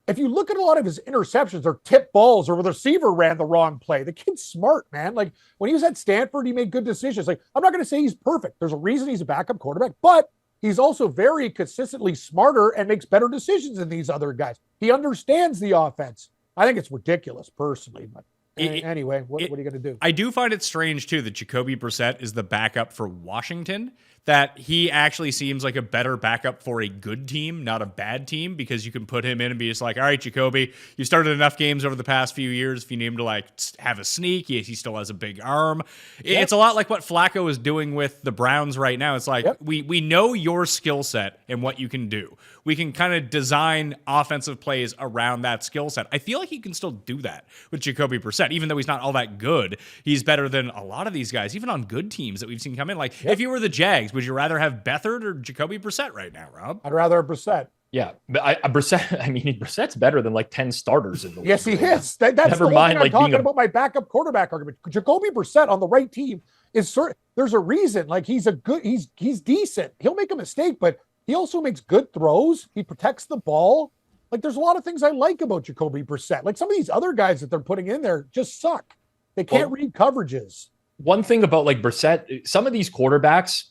if you look at a lot of his interceptions, they're tip balls or the receiver ran the wrong play. The kid's smart, man. Like, when he was at Stanford, he made good decisions. Like, I'm not going to say he's perfect. There's a reason he's a backup quarterback, but he's also very consistently smarter and makes better decisions than these other guys. He understands the offense. I think it's ridiculous, personally, but Anyway, what are you going to do?
I do find it strange, too, that Jacoby Brissett is the backup for Washington, that he actually seems like a better backup for a good team, not a bad team, because you can put him in and be just like, all right, Jacoby, you started enough games over the past few years. If you need him to like have a sneak, he still has a big arm. Yep. It's a lot like what Flacco is doing with the Browns right now. It's like, we know your skill set and what you can do. We can kind of design offensive plays around that skill set. I feel like he can still do that with Jacoby Brissett, even though he's not all that good. He's better than a lot of these guys, even on good teams that we've seen come in. Like, if you were the Jags, would you rather have Beathard or Jacoby Brissett right now, Rob?
I'd rather have Brissett.
Yeah, but Brissett's better than like 10 starters in the league.
Yes, he is. That's
Never
the whole
mind,
thing
like
I'm talking
being
about my backup quarterback argument. Jacoby Brissett on the right team is there's a reason. Like he's decent. He'll make a mistake, but he also makes good throws. He protects the ball. Like there's a lot of things I like about Jacoby Brissett. Like some of these other guys that they're putting in there just suck. They can't read coverages.
One thing about like Brissett, some of these quarterbacks,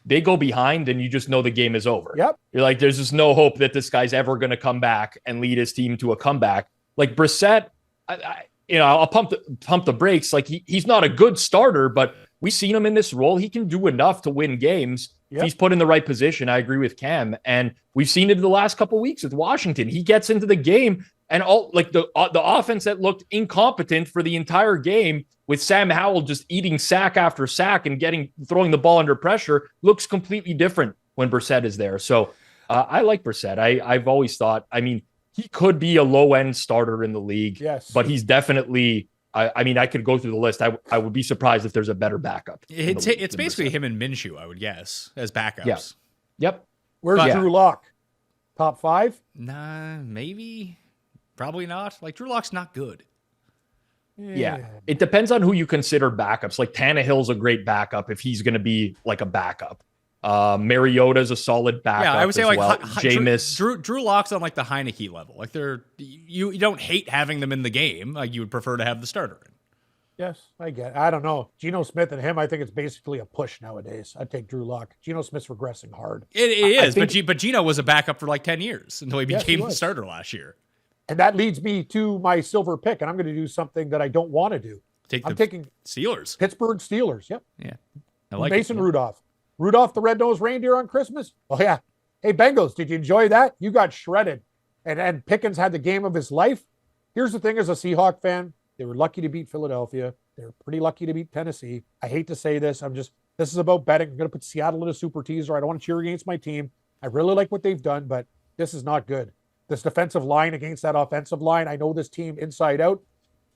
they go behind and you just know the game is over.
Yep.
You're like, there's just no hope that this guy's ever going to come back and lead his team to a comeback. Like Brissett, I'll pump the brakes. Like he's not a good starter, but we've seen him in this role. He can do enough to win games. If he's put in the right position. I agree with Cam. And we've seen it in the last couple of weeks with Washington. He gets into the game and all like the offense that looked incompetent for the entire game with Sam Howell just eating sack after sack and throwing the ball under pressure looks completely different when Brissett is there. So I like Brissett. I've always thought, he could be a low-end starter in the league, but he's definitely, I could go through the list. I would be surprised if there's a better backup.
It's basically him and Minshew, I would guess, as backups.
Yeah. Yep.
Where's Drew Lock? Top 5?
Nah, maybe. Probably not. Like, Drew Lock's not good.
Yeah. It depends on who you consider backups. Like, Tannehill's a great backup if he's going to be like a backup. Mariota's a solid backup. Yeah,
I would say like
Jameis.
Drew Lock's on like the Heineke level. Like you don't hate having them in the game. Like you would prefer to have the starter in.
Yes, I get it. I don't know. Geno Smith and him, I think it's basically a push nowadays. I'd take Drew Lock. Geno Smith's regressing hard.
It is, but Geno was a backup for like 10 years until he became the starter last year.
And that leads me to my silver pick, and I'm going to do something that I don't want to do. I'm taking
Steelers.
Pittsburgh Steelers. Yep.
Yeah. I like
Mason Rudolph. Rudolph the red-nosed reindeer on Christmas? Oh, yeah. Hey, Bengals, did you enjoy that? You got shredded. And Pickens had the game of his life. Here's the thing as a Seahawk fan, they were lucky to beat Philadelphia. They were pretty lucky to beat Tennessee. I hate to say this. This is about betting. I'm going to put Seattle in a super teaser. I don't want to cheer against my team. I really like what they've done, but this is not good. This defensive line against that offensive line, I know this team inside out.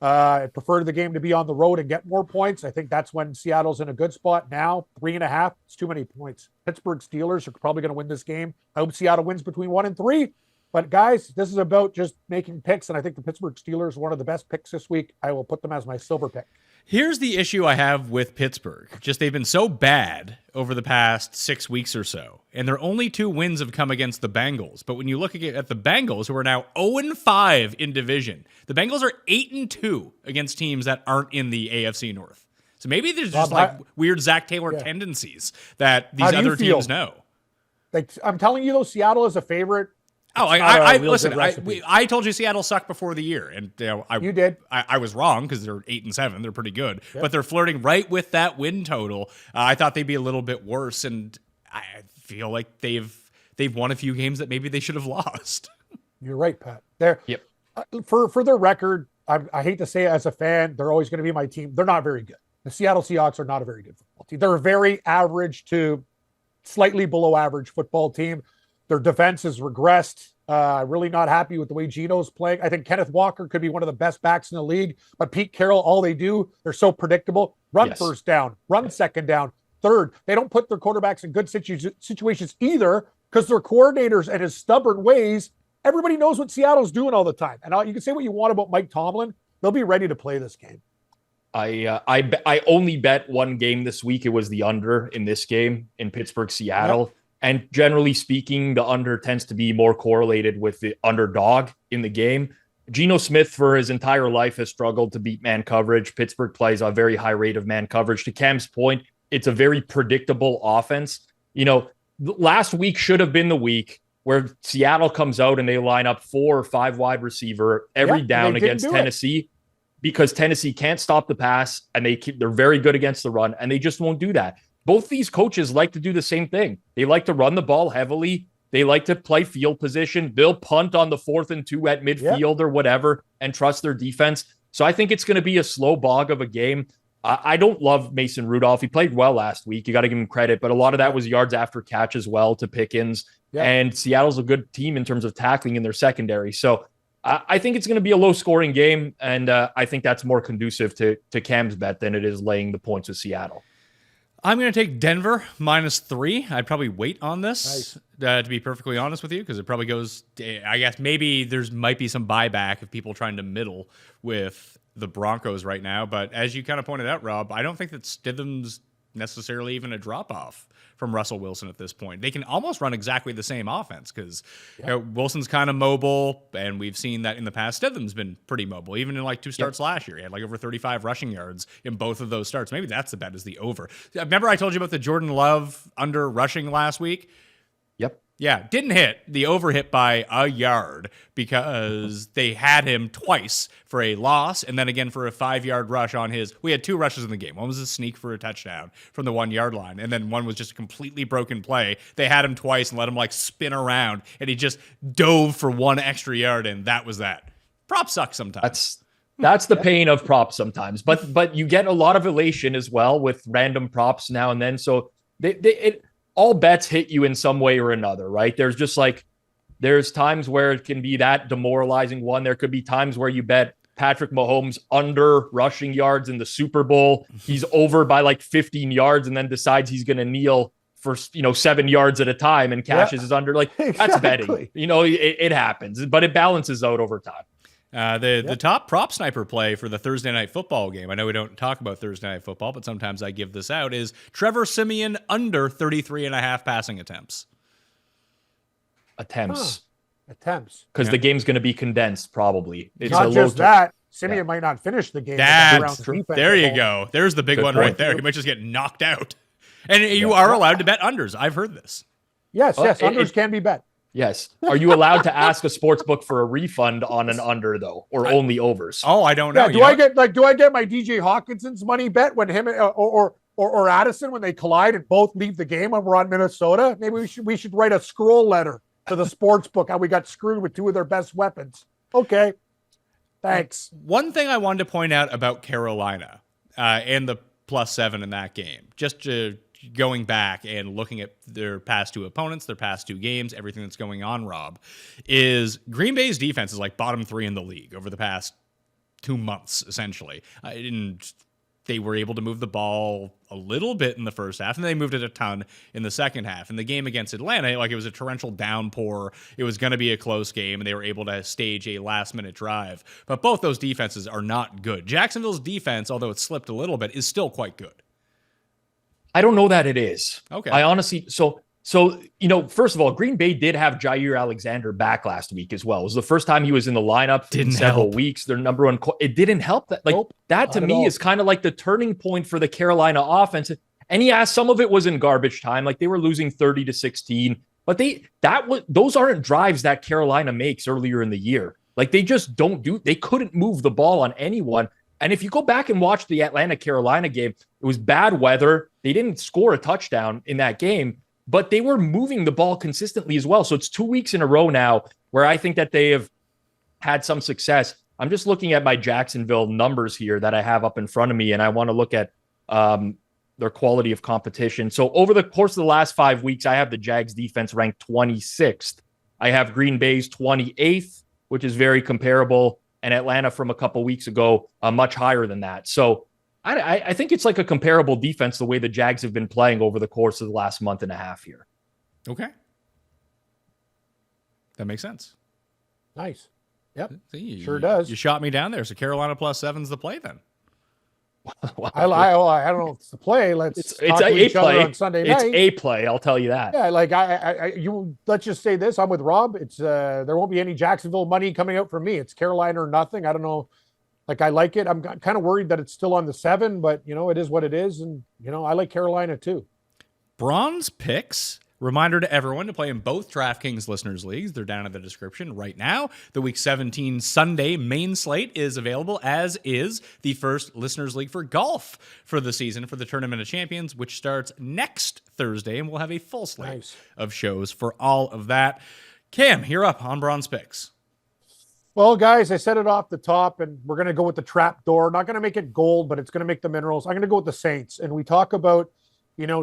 I prefer the game to be on the road and get more points. I think that's when Seattle's in a good spot now. 3.5, it's too many points. Pittsburgh Steelers are probably going to win this game. I hope Seattle wins between 1 and 3. But guys, this is about just making picks, and I think the Pittsburgh Steelers are one of the best picks this week. I will put them as my silver pick.
Here's the issue I have with Pittsburgh. Just they've been so bad over the past 6 weeks or so, and their only 2 wins have come against the Bengals. But when you look at the Bengals, who are now 0-5 in division, the Bengals are 8-2 against teams that aren't in the AFC North. So maybe there's just weird Zach Taylor tendencies that these other teams know.
Like I'm telling you, though, Seattle is a favorite.
Oh, I told you Seattle sucked before the year, and
you did.
I was wrong because they're 8-7. They're pretty good, but they're flirting right with that win total. I thought they'd be a little bit worse, and I feel like they've won a few games that maybe they should have lost.
You're right, Pat. For their record, I hate to say it as a fan, they're always going to be my team. They're not very good. The Seattle Seahawks are not a very good football team. They're a very average to slightly below average football team. Their defense has regressed. Really not happy with the way Geno's playing. I think Kenneth Walker could be one of the best backs in the league, but Pete Carroll, all they do, they're so predictable. Run first down, run second down, third. They don't put their quarterbacks in good situations either because their coordinators and his stubborn ways, everybody knows what Seattle's doing all the time. And you can say what you want about Mike Tomlin. They'll be ready to play this game.
I only bet one game this week. It was the under in this game in Pittsburgh, Seattle. Yep. And generally speaking, the under tends to be more correlated with the underdog in the game. Geno Smith, for his entire life, has struggled to beat man coverage. Pittsburgh plays a very high rate of man coverage. To Cam's point, it's a very predictable offense. Last week should have been the week where Seattle comes out and they line up 4 or 5 wide receiver every down against Tennessee. because Tennessee can't stop the pass and they're very good against the run, and they just won't do that. Both these coaches like to do the same thing. They like to run the ball heavily. They like to play field position. They'll punt on the 4th and 2 at midfield or whatever and trust their defense. So I think it's going to be a slow bog of a game. I don't love Mason Rudolph. He played well last week. You got to give him credit, but a lot of that was yards after catch as well to Pickens. And Seattle's a good team in terms of tackling in their secondary. So I think it's going to be a low-scoring game, and I think that's more conducive to Cam's bet than it is laying the points with Seattle.
I'm going to take Denver -3. I'd probably wait on this, to be perfectly honest with you, because it probably goes, I guess maybe might be some buyback of people trying to middle with the Broncos right now. But as you kind of pointed out, Rob, I don't think that Stidham's necessarily even a drop-off from Russell Wilson at this point. They can almost run exactly the same offense because Wilson's kind of mobile, and we've seen that in the past. Stidham's been pretty mobile, even in like 2 starts last year. He had like over 35 rushing yards in both of those starts. Maybe that's the bet, is the over. Remember I told you about the Jordan Love under rushing last week?
Yep.
Yeah, didn't hit. The over hit by a yard because they had him twice for a loss and then again for a 5-yard rush on his. We had 2 rushes in the game. One was a sneak for a touchdown from the 1-yard line, and then one was just a completely broken play. They had him twice and let him like spin around, and he just dove for 1 extra yard, and that was that. Props suck sometimes.
That's the pain of props sometimes, but you get a lot of elation as well with random props now and then. So all bets hit you in some way or another, right? There's times where it can be that demoralizing one. There could be times where you bet Patrick Mahomes under rushing yards in the Super Bowl. He's over by like 15 yards and then decides he's going to kneel for 7 yards at a time and cashes his under. Like that's betting. It happens, but it balances out over time.
The top prop sniper play for the Thursday Night Football game, I know we don't talk about Thursday Night Football, but sometimes I give this out, is Trevor Siemian under 33.5 passing attempts.
Attempts.
Because
the game's going to be condensed, probably.
It's not just that. Siemian might not finish the game.
That's true. There you go. There's the big one right there. He might just get knocked out. And you are allowed to bet unders. I've heard this.
Yes, unders can be bet.
Yes. Are you allowed to ask a sports book for a refund on an under though, or only overs?
Oh, I don't know.
Do I get my DJ Hawkinson's money bet when him or Addison when they collide and both leave the game when we're on Minnesota? Maybe we should write a scroll letter to the sports book how we got screwed with 2 of their best weapons. Okay. Thanks.
One thing I wanted to point out about Carolina and the +7 in that game, just going back and looking at their past 2 opponents, their past 2 games, everything that's going on, Rob, is Green Bay's defense is like bottom 3 in the league over the past 2 months, essentially. They were able to move the ball a little bit in the first half, and they moved it a ton in the second half. In the game against Atlanta, like it was a torrential downpour. It was going to be a close game, and they were able to stage a last-minute drive. But both those defenses are not good. Jacksonville's defense, although it slipped a little bit, is still quite good.
I don't know that it is.
Okay.
I honestly, so first of all, Green Bay did have Jair Alexander back last week as well. It was the first time he was in the lineup in several weeks. Their number one, it didn't help that. That to me is kind of like the turning point for the Carolina offense. And some of it was in garbage time. Like they were losing 30-16, but those aren't drives that Carolina makes earlier in the year. Like they just they couldn't move the ball on anyone. And if you go back and watch the Atlanta-Carolina game, it was bad weather. They didn't score a touchdown in that game, but they were moving the ball consistently as well. So it's 2 weeks in a row now where I think that they have had some success. I'm just looking at my Jacksonville numbers here that I have up in front of me, and I want to look at their quality of competition. So over the course of the last 5 weeks, I have the Jags defense ranked 26th. I have Green Bay's 28th, which is very comparable, and Atlanta from a couple weeks ago, much higher than that. So I think it's like a comparable defense the way the Jags have been playing over the course of the last month and a half here.
Okay. That makes sense.
Nice. Yep.
See,
sure does.
You shot me down there. So Carolina +7's the play then.
Wow. I don't know if it's the play. It's
a play
on Sunday night.
It's a play. I'll tell you that.
Yeah, let's just say this. I'm with Rob. It's there won't be any Jacksonville money coming out for me. It's Carolina or nothing. I don't know. I like it. I'm kind of worried that it's still on the 7, but it is what it is. And I like Carolina too.
Bronze picks Reminder to everyone to play in both DraftKings Listeners Leagues. They're down in the description right now. The Week 17 Sunday main slate is available, as is the first Listeners League for golf for the season for the Tournament of Champions, which starts next Thursday, and we'll have a full slate of shows for all of that. Cam, you're up on Bronze Picks.
Well, guys, I said it off the top, and we're going to go with the trap door. Not going to make it gold, but it's going to make the minerals. I'm going to go with the Saints. And we talk about,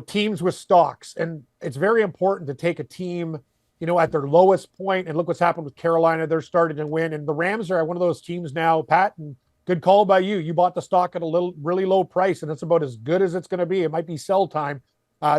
teams with stocks. And it's very important to take a team, at their lowest point. And look what's happened with Carolina. They're starting to win. And the Rams are one of those teams now, Pat, and good call by you. You bought the stock at a really low price, and it's about as good as it's going to be. It might be sell time.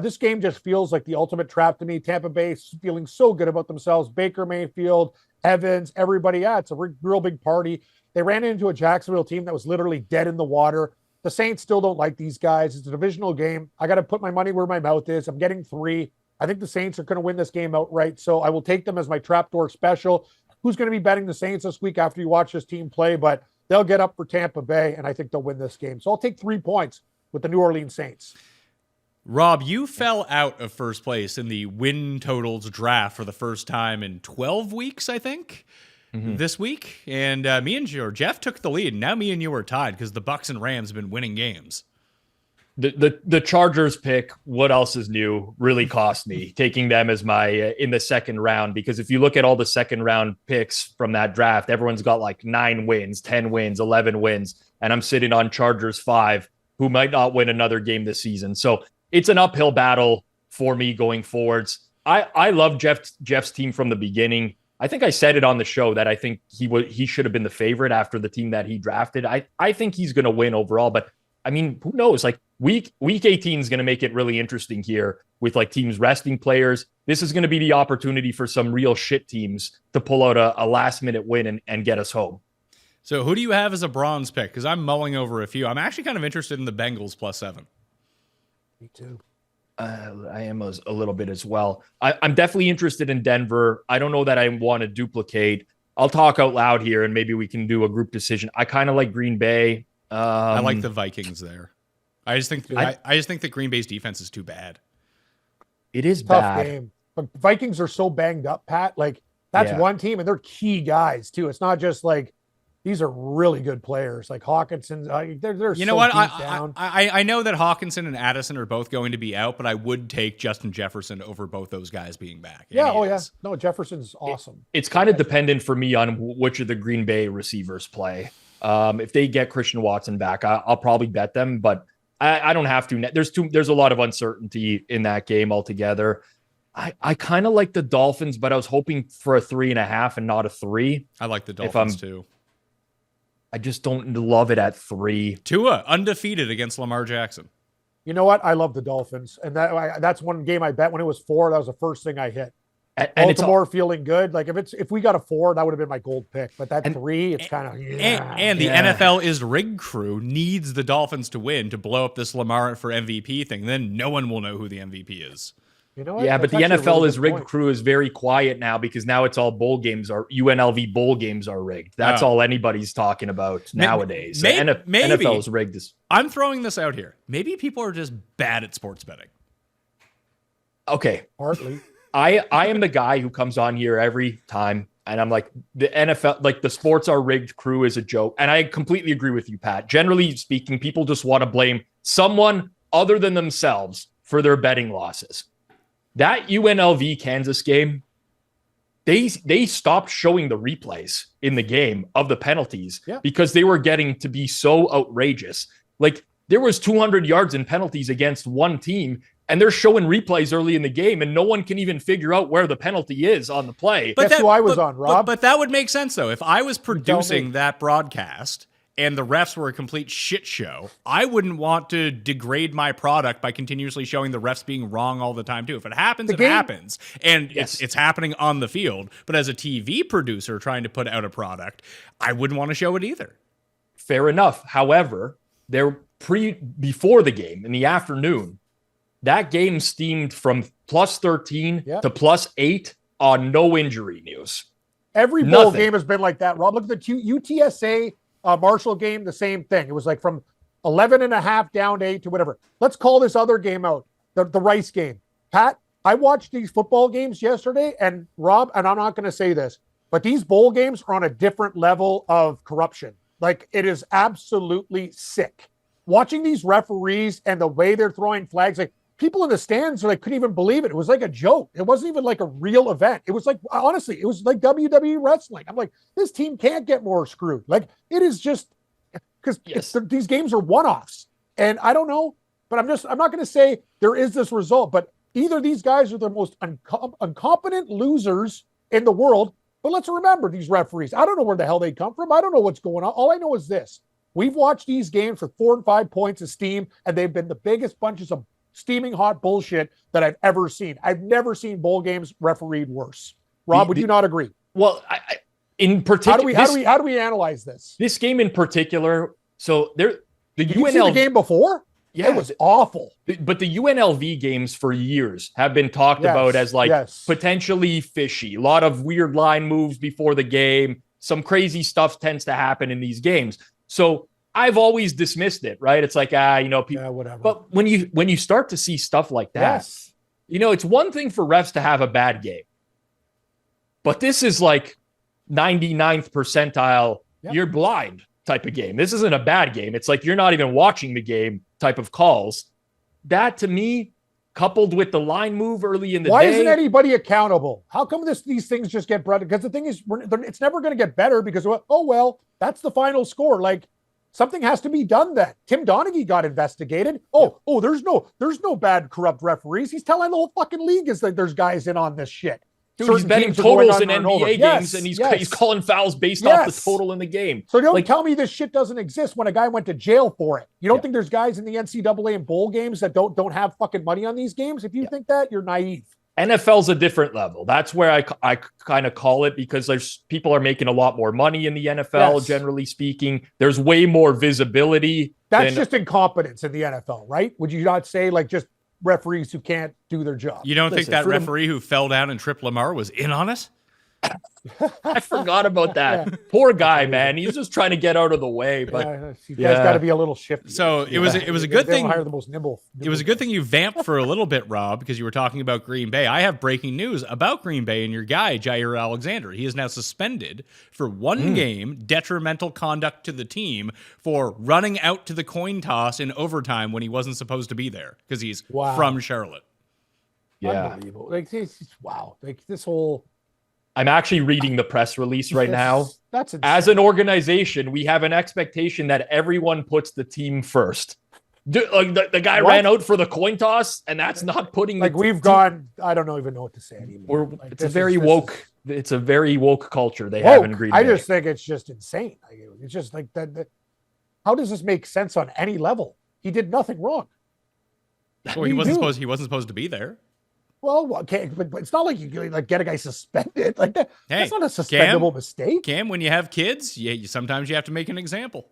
This game just feels like the ultimate trap to me. Tampa Bay feeling so good about themselves. Baker Mayfield, Evans, everybody. It's a real big party. They ran into a Jacksonville team that was literally dead in the water. The Saints still don't like these guys. It's a divisional game. I got to put my money where my mouth is. I'm getting 3. I think the Saints are going to win this game outright, so I will take them as my trapdoor special. Who's going to be betting the Saints this week after you watch this team play? But they'll get up for Tampa Bay, and I think they'll win this game. So I'll take 3 points with the New Orleans Saints.
Rob, you fell out of first place in the win totals draft for the first time in 12 weeks, I think, this week. And Jeff took the lead. Now me and you are tied because the Bucks and Rams have been winning games.
The Chargers pick, what else is new, really cost me taking them as my in the second round, because if you look at all the second round picks from that draft, everyone's got like 9 wins, 10 wins, 11 wins. And I'm sitting on Chargers 5, who might not win another game this season. So it's an uphill battle for me going forwards. I love Jeff's team from the beginning. I think I said it on the show that I think he should have been the favorite after the team that he drafted. I think he's going to win overall, but I mean, who knows? Like week 18 is going to make it really interesting here with like teams resting players. This is going to be the opportunity for some real shit teams to pull out a last minute win and get us home.
So who do you have as a bronze pick? Because I'm mulling over a few. I'm actually kind of interested in the Bengals +7.
Me too.
I am a little bit as well. I'm definitely interested in Denver. I don't know that I want to duplicate. I'll talk out loud here and maybe we can do a group decision. I kind of like Green Bay.
I like the Vikings there. I just think that Green Bay's defense is too bad.
It is
Tough
bad.
game. But Vikings are so banged up, Pat. Like that's one team, and they're key guys too. It's not just like these are really good players, like Hawkinson. They're
you know what? I know that Hawkinson and Addison are both going to be out, but I would take Justin Jefferson over both those guys being back.
Yeah. No, Jefferson's awesome.
It's kind of dependent for me on which of the Green Bay receivers play. If they get Christian Watson back, I'll probably bet them, but I don't have to. There's a lot of uncertainty in that game altogether. I kind of like the Dolphins, but I was hoping for a 3.5 and not a 3.
I like the Dolphins too.
I just don't love it at 3.
Tua undefeated against Lamar Jackson.
You know what? I love the Dolphins, and that's one game I bet when it was 4. That was the first thing I hit. And Baltimore feeling good. Like if we got a 4, that would have been my gold pick. But that 3, it's kind of
and the NFL is rigged crew needs the Dolphins to win to blow up this Lamar for MVP thing. Then no one will know who the MVP is.
You know what?
Yeah,
That's
but the NFL is rigged
point.
crew is very quiet now because now it's all bowl games are UNLV bowl games are rigged. That's all anybody's talking about nowadays.
Maybe
NFL is rigged.
I'm throwing this out here. Maybe people are just bad at sports betting.
Okay.
Partly.
I am the guy who comes on here every time and I'm like, the NFL, like the sports are rigged crew is a joke. And I completely agree with you, Pat. Generally speaking, people just want to blame someone other than themselves for their betting losses. That UNLV Kansas game, they stopped showing the replays in the game of the penalties because they were getting to be so outrageous. Like there was 200 yards in penalties against one team, and they're showing replays early in the game, and no one can even figure out where the penalty is on the play.
But Guess who I was on, Rob?
But that would make sense, though. If I was producing that broadcast and the refs were a complete shit show, I wouldn't want to degrade my product by continuously showing the refs being wrong all the time, too. If it happens, it happens. And it's happening on the field. But as a TV producer trying to put out a product, I wouldn't want to show it either.
Fair enough. However, before the game in the afternoon, that game steamed from +13 to +8 on no injury news.
Every bowl game has been like that, Rob. Look at the UTSA Marshall game, the same thing. It was like from 11.5 down to 8 to whatever. Let's call this other game out, the Rice game. Pat, I watched these football games yesterday, and Rob, and I'm not going to say this, but these bowl games are on a different level of corruption. Like, it is absolutely sick. Watching these referees and the way they're throwing flags, like, people in the stands, like, couldn't even believe it. It was like a joke. It wasn't even like a real event. It was like, honestly, it was like WWE wrestling. I'm like, this team can't get more screwed. Like, it is just, because these games are one-offs. And I don't know, but I'm not going to say there is this result, but either these guys are the most incompetent losers in the world, but let's remember these referees. I don't know where the hell they come from. I don't know what's going on. All I know is this. We've watched these games with 4 and 5 points of steam, and they've been the biggest bunches of steaming hot bullshit that I've ever seen. I've never seen bowl games refereed worse. Rob, would you not agree?
Well, in particular,
how do we analyze this?
This game in particular, so the
Did you see the game before?
Yeah,
it was awful.
But the UNLV games for years have been talked about as like potentially fishy. A lot of weird line moves before the game. Some crazy stuff tends to happen in these games. So I've always dismissed it, right? It's like, people,
whatever.
But when you start to see stuff like that, it's one thing for refs to have a bad game. But this is like 99th percentile, you're blind type of game. This isn't a bad game. It's like you're not even watching the game type of calls. That, to me, coupled with the line move early in the day.
Why isn't anybody accountable? How come these things just get brought? Because the thing is, it's never going to get better because, that's the final score. Like, something has to be done then. Tim Donaghy got investigated. There's no bad corrupt referees. He's telling the whole fucking league is that there's guys in on this shit.
Dude, he's betting totals in NBA games, and he's calling fouls based off the total in the game.
So don't tell me this shit doesn't exist when a guy went to jail for it. You don't think there's guys in the NCAA and bowl games that don't have fucking money on these games? If you think that, you're naive.
NFL's a different level. That's where I kind of call it, because there's people are making a lot more money in the NFL, generally speaking. There's way more visibility.
That's just incompetence in the NFL, right? Would you not say, like, just referees who can't do their job?
You don't think that referee who fell down and tripped Lamar was in on it?
I forgot about that. Poor guy, man. He's just trying to get out of the way. But
you guys got to be a little shifty.
So it was a good thing.
Hire the most nimble.
It was a good thing you vamped for a little bit, Rob, because you were talking about Green Bay. I have breaking news about Green Bay and your guy, Jair Alexander. He is now suspended for 1 game, detrimental conduct to the team, for running out to the coin toss in overtime when he wasn't supposed to be there because he's from Charlotte.
Yeah.
Unbelievable. Like, wow. Like, this whole...
I'm actually reading the press release right now.
That's insane.
As an organization, we have an expectation that everyone puts the team first. The guy ran out for the coin toss, and that's not putting.
Like, we've gone. I don't even know what to say anymore.
It's a very woke. It's a very woke culture they have in Green Bay.
I just think it's just insane. It's just like that. How does this make sense on any level? He did nothing wrong.
Well, he wasn't supposed to be there.
Well, okay, but it's not like you get a guy suspended like that. That's not a suspendable mistake.
Cam, when you have kids, sometimes you have to make an example.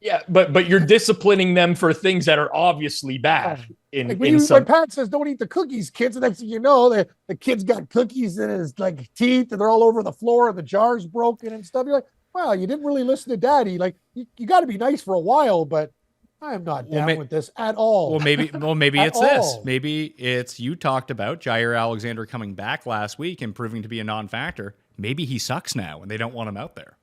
Yeah, but you're disciplining them for things that are obviously bad.
When Pat says don't eat the cookies, kids, the next thing you know, the kid's got cookies in his teeth, and they're all over the floor, and the jar's broken and stuff. You're like, wow, you didn't really listen to Daddy. Like, you got to be nice for a while, but I am not down with this at all.
Well, maybe it's this. Maybe it's you talked about Jair Alexander coming back last week and proving to be a non-factor. Maybe he sucks now and they don't want him out there.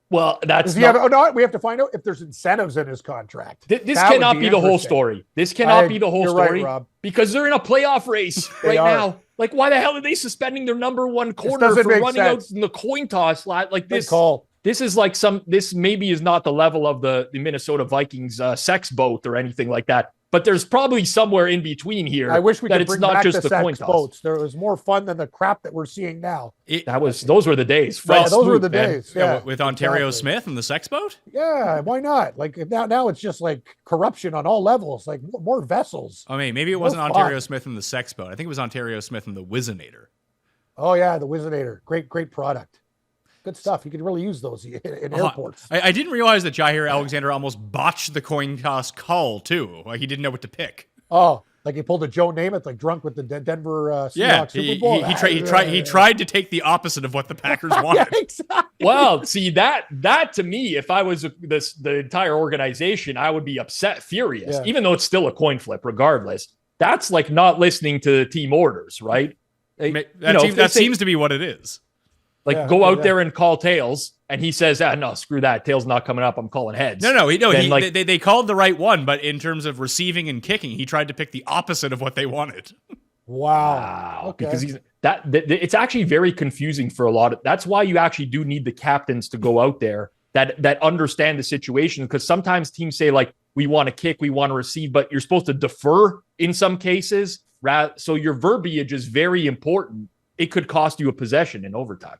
Well, that's
we have to find out if there's incentives in his contract.
This cannot be the whole story. This cannot be the whole story,
Rob.
Because they're in a playoff race right now. Like, why the hell are they suspending their number one corner for running out in the coin toss? Like this
call.
This is like this maybe is not the level of the Minnesota Vikings sex boat or anything like that, but there's probably somewhere in between here.
I wish we could
it's
bring
not
back
just
the
the coin
sex
toss.
boats. There was more fun than the crap that we're seeing now.
Those were the days.
Those were the days. Yeah,
with Ontario Smith and the sex boat.
Yeah, why not? Like now it's just like corruption on all levels. Like more vessels.
I mean, maybe it wasn't Ontario Smith and the sex boat. I think it was Ontario Smith and the Whizzinator.
Oh yeah, the Whizzinator. Great product. Good stuff. You could really use those in airports.
I didn't realize that Jair Alexander almost botched the coin toss call too. Like, he didn't know what to pick.
Oh, like he pulled a Joe Namath, like drunk with the Denver Seahawks Super Bowl.
He tried to take the opposite of what the Packers wanted.
Yeah, exactly.
Well, see that to me, if I was the entire organization, I would be upset, furious, even though it's still a coin flip, regardless. that's like not listening to team orders, right?
That seems to be what it is.
Like, go out there and call tails, and he says, no, screw that. Tails not coming up. I'm calling heads.
They called the right one, but in terms of receiving and kicking, he tried to pick the opposite of what they wanted.
Wow. Okay.
Because it's actually very confusing for a lot of. That's why you actually do need the captains to go out there that understand the situation. Because sometimes teams say, like, we want to kick, we want to receive, but you're supposed to defer in some cases. So your verbiage is very important. It could cost you a possession in overtime.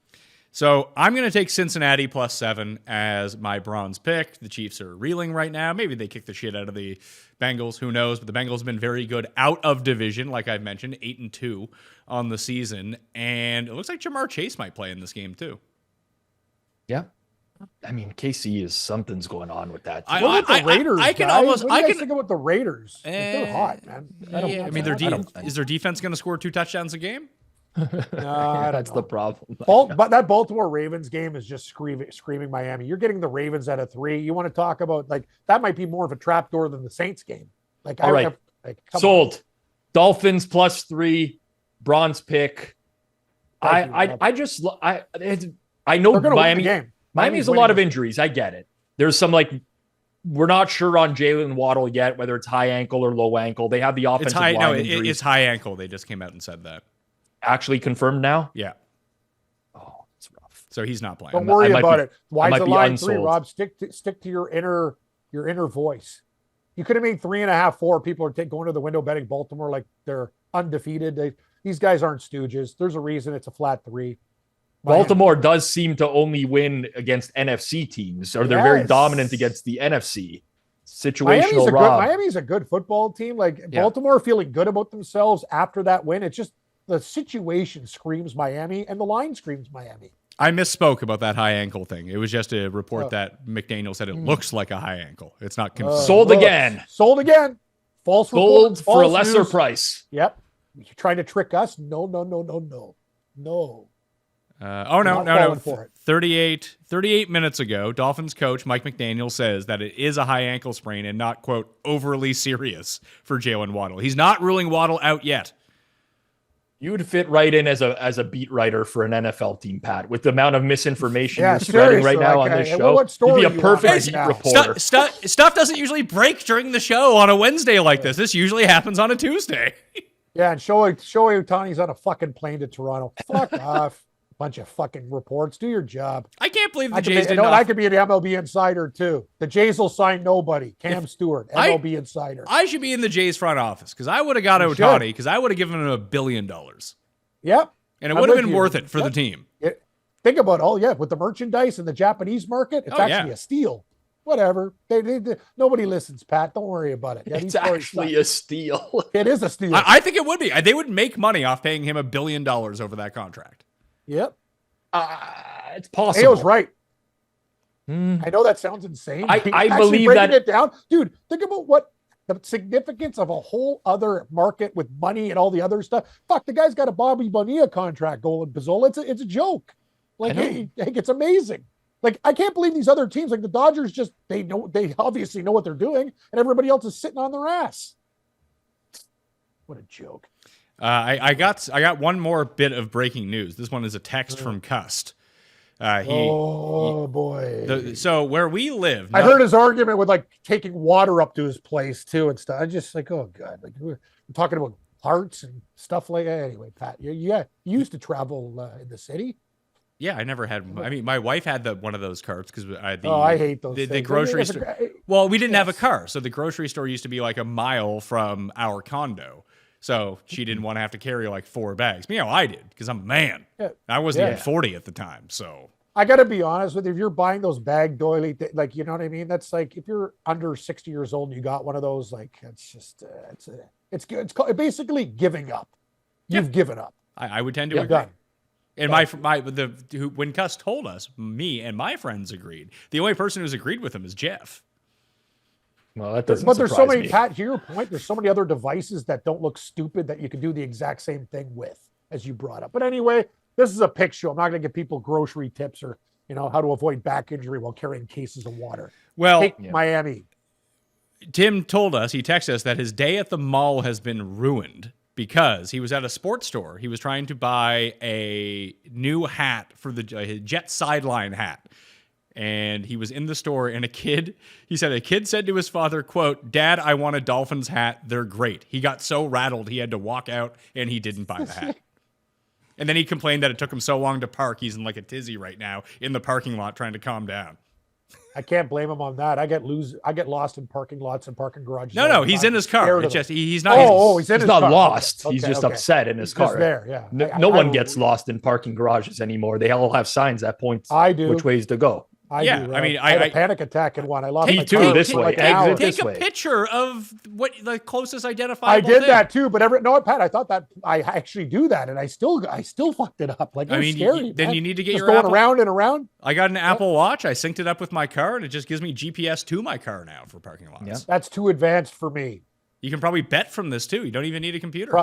So I'm going to take Cincinnati +7 as my bronze pick. The Chiefs are reeling right now. Maybe they kick the shit out of the Bengals. Who knows? But the Bengals have been very good out of division, like I've mentioned, 8-2 on the season. And it looks like Jamar Chase might play in this game too.
Yeah. I mean, KC is something's going on with that.
What about the Raiders? I can think about the Raiders. They're hot, man.
Is their defense going to score 2 touchdowns a game?
That's the problem.
But that Baltimore Ravens game is just screaming Miami. You're getting the Ravens at a 3. You want to talk about like that might be more of a trapdoor than the Saints game. Like,
all right, sold. On. Dolphins +3, bronze pick. I know Miami. Miami has a lot of injuries. I get it. There's some we're not sure on Jalen Waddle yet, whether it's high ankle or low ankle. They have the offensive line injuries.
It's high ankle. They just came out and said that.
Actually confirmed now?
Yeah.
Oh, it's rough.
So he's not playing.
Don't worry about it. Why is the line 3, Rob? Stick to your inner voice. You could have made 3.5, 4. People are going to the window betting Baltimore like they're undefeated. These guys aren't stooges. There's a reason it's a flat 3.
Baltimore does seem to only win against NFC teams, or they're very dominant against the NFC. Situational
Miami's a good football team. Baltimore feeling good about themselves after that win. It's just the situation screams Miami and the line screams Miami.
I misspoke about that high ankle thing. It was just a report that McDaniel said it looks like a high ankle. It's not confirmed.
Sold again.
False
report.
Sold
for a lesser price.
Yep. You're trying to trick us? No.
No. 38 minutes ago, Dolphins coach Mike McDaniel says that it is a high ankle sprain and not, quote, overly serious for Jalen Waddle. He's not ruling Waddle out yet.
You would fit right in as a beat writer for an NFL team, Pat, with the amount of misinformation you're spreading right now on this show. You'd be a perfect beat reporter.
Stuff doesn't usually break during the show on a Wednesday like this. This usually happens on a Tuesday.
Yeah, and Shohei Ohtani's on a fucking plane to Toronto. Fuck off. Bunch of fucking reports. Do your job.
I can't believe the Jays did
I could be an MLB insider too. The Jays will sign nobody. Cam Stewart, MLB insider.
I should be in the Jays front office because I would have got Ohtani because I would have given him $1 billion.
Yep.
And it would have been worth it for the team.
Think about with the merchandise in the Japanese market, it's actually a steal. Whatever. Nobody listens, Pat. Don't worry about it.
It's actually a steal.
It is a steal.
I think it would be. They would make money off paying him $1 billion over that contract.
Yep.
It's possible.
Ayo's right. I know that sounds insane.
I believe that
it down. Dude, think about what the significance of a whole other market with money and all the other stuff. Fuck, the guy's got a Bobby Bonilla contract going, Pizzola. It's a joke. It's amazing. I can't believe these other teams, like the Dodgers, they obviously know what they're doing, and everybody else is sitting on their ass. What a joke.
I got one more bit of breaking news. This one is a text from Cust.
Boy.
So where we live,
I heard his argument with taking water up to his place too and stuff. I just oh god, we're talking about hearts and stuff like that. Anyway, Pat, you used to travel in the city.
Yeah, I never had. I mean, my wife had one of those carts because
I hate those.
The grocery store. Well, we didn't have a car, so the grocery store used to be like a mile from our condo. So she didn't want to have to carry 4 bags. I did because I'm a man. Yeah. I wasn't even 40 at the time. So
I got to be honest with you. If you're buying those bag doily, you know what I mean? That's if you're under 60 years old and you got one of those, it's just, it's basically giving up. You've given up.
I would tend to agree. Done. And when Cuss told us, me and my friends agreed. The only person who's agreed with him is Jeff.
Well, that doesn't.
But there's so many,
me.
Pat, to your point, there's so many other devices that don't look stupid that you can do the exact same thing with, as you brought up. But anyway, this is a pick show. I'm not going to give people grocery tips or how to avoid back injury while carrying cases of water.
Well,
Miami.
Tim told us, he texted us that his day at the mall has been ruined because he was at a sports store. He was trying to buy a new hat for the Jet sideline hat. And he was in the store, and a kid said to his father, quote, "Dad, I want a Dolphins hat. They're great." He got so rattled he had to walk out, and he didn't buy the hat. And then he complained that it took him so long to park. He's in like a tizzy right now in the parking lot trying to calm down.
I can't blame him on that. I get lost in parking lots and parking garages.
No, he's in his car. It's just he's not.
He's in his
not
car.
lost.
Okay.
He's just upset in his
He's
car.
just there, yeah.
No one gets lost in parking garages anymore. They all have signs that point which ways to go.
I do.
I mean,
I had a panic attack in one. I lost my
too,
car
this
for
way.
like an hour.
Exit
Take
this
a
way.
picture of what the closest identifiable
I did
thing.
that too, but Pat, I thought that I actually do that, and I still fucked it up. Like, it's scary.
Then
man.
you need to get
just
your
going
Apple.
around and around.
I got an Apple Watch. I synced it up with my car, and it just gives me GPS to my car now for parking lots.
Yeah.
That's too advanced for me.
You can probably bet from this too. You don't even need a computer.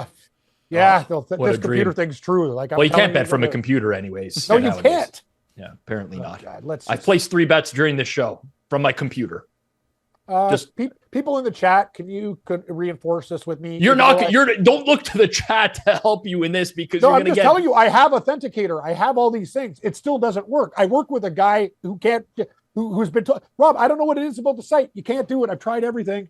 Yeah,
what
this
a
computer
dream.
thing's true. Like,
Well, you can't bet from a computer anyways.
No, you
nowadays.
can't.
Yeah, apparently not.
God,
I placed 3 bets during this show from my computer.
People in the chat, could reinforce this with me?
Don't look to the chat to help you in this because
No,
you're
I'm
going to
just
get.
telling you, I have Authenticator. I have all these things. It still doesn't work. I work with a guy who's been told, Rob, I don't know what it is about the site. You can't do it. I've tried everything.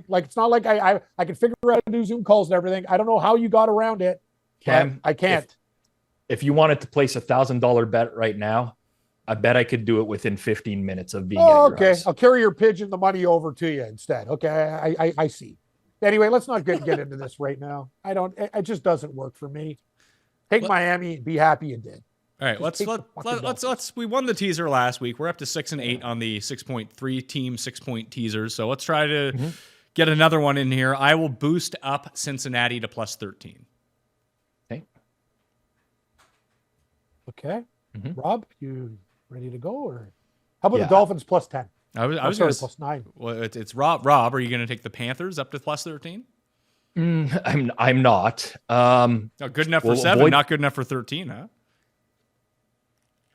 Like, it's not like I can figure out how to do Zoom calls and everything. I don't know how you got around it.
Cam,
I can't.
If you wanted to place $1,000 bet right now, I bet I could do it within 15 minutes of being at your house.
I'll carry your pigeon the money over to you instead. Okay, I see. Anyway, let's not get into this right now. It just doesn't work for me. Take Miami and be happy you did.
All right, let's. We won the teaser last week. We're up to 6 and 8 on the 6.3 team 6-point teasers. So let's try to get another one in here. I will boost up Cincinnati to +13.
Okay. Rob, you ready to go, or how about the Dolphins +10?
I was going to
+9.
Well, it's Rob. Rob, are you going to take the Panthers up to +13?
I'm not.
Good enough for 7, not good enough for 13, huh?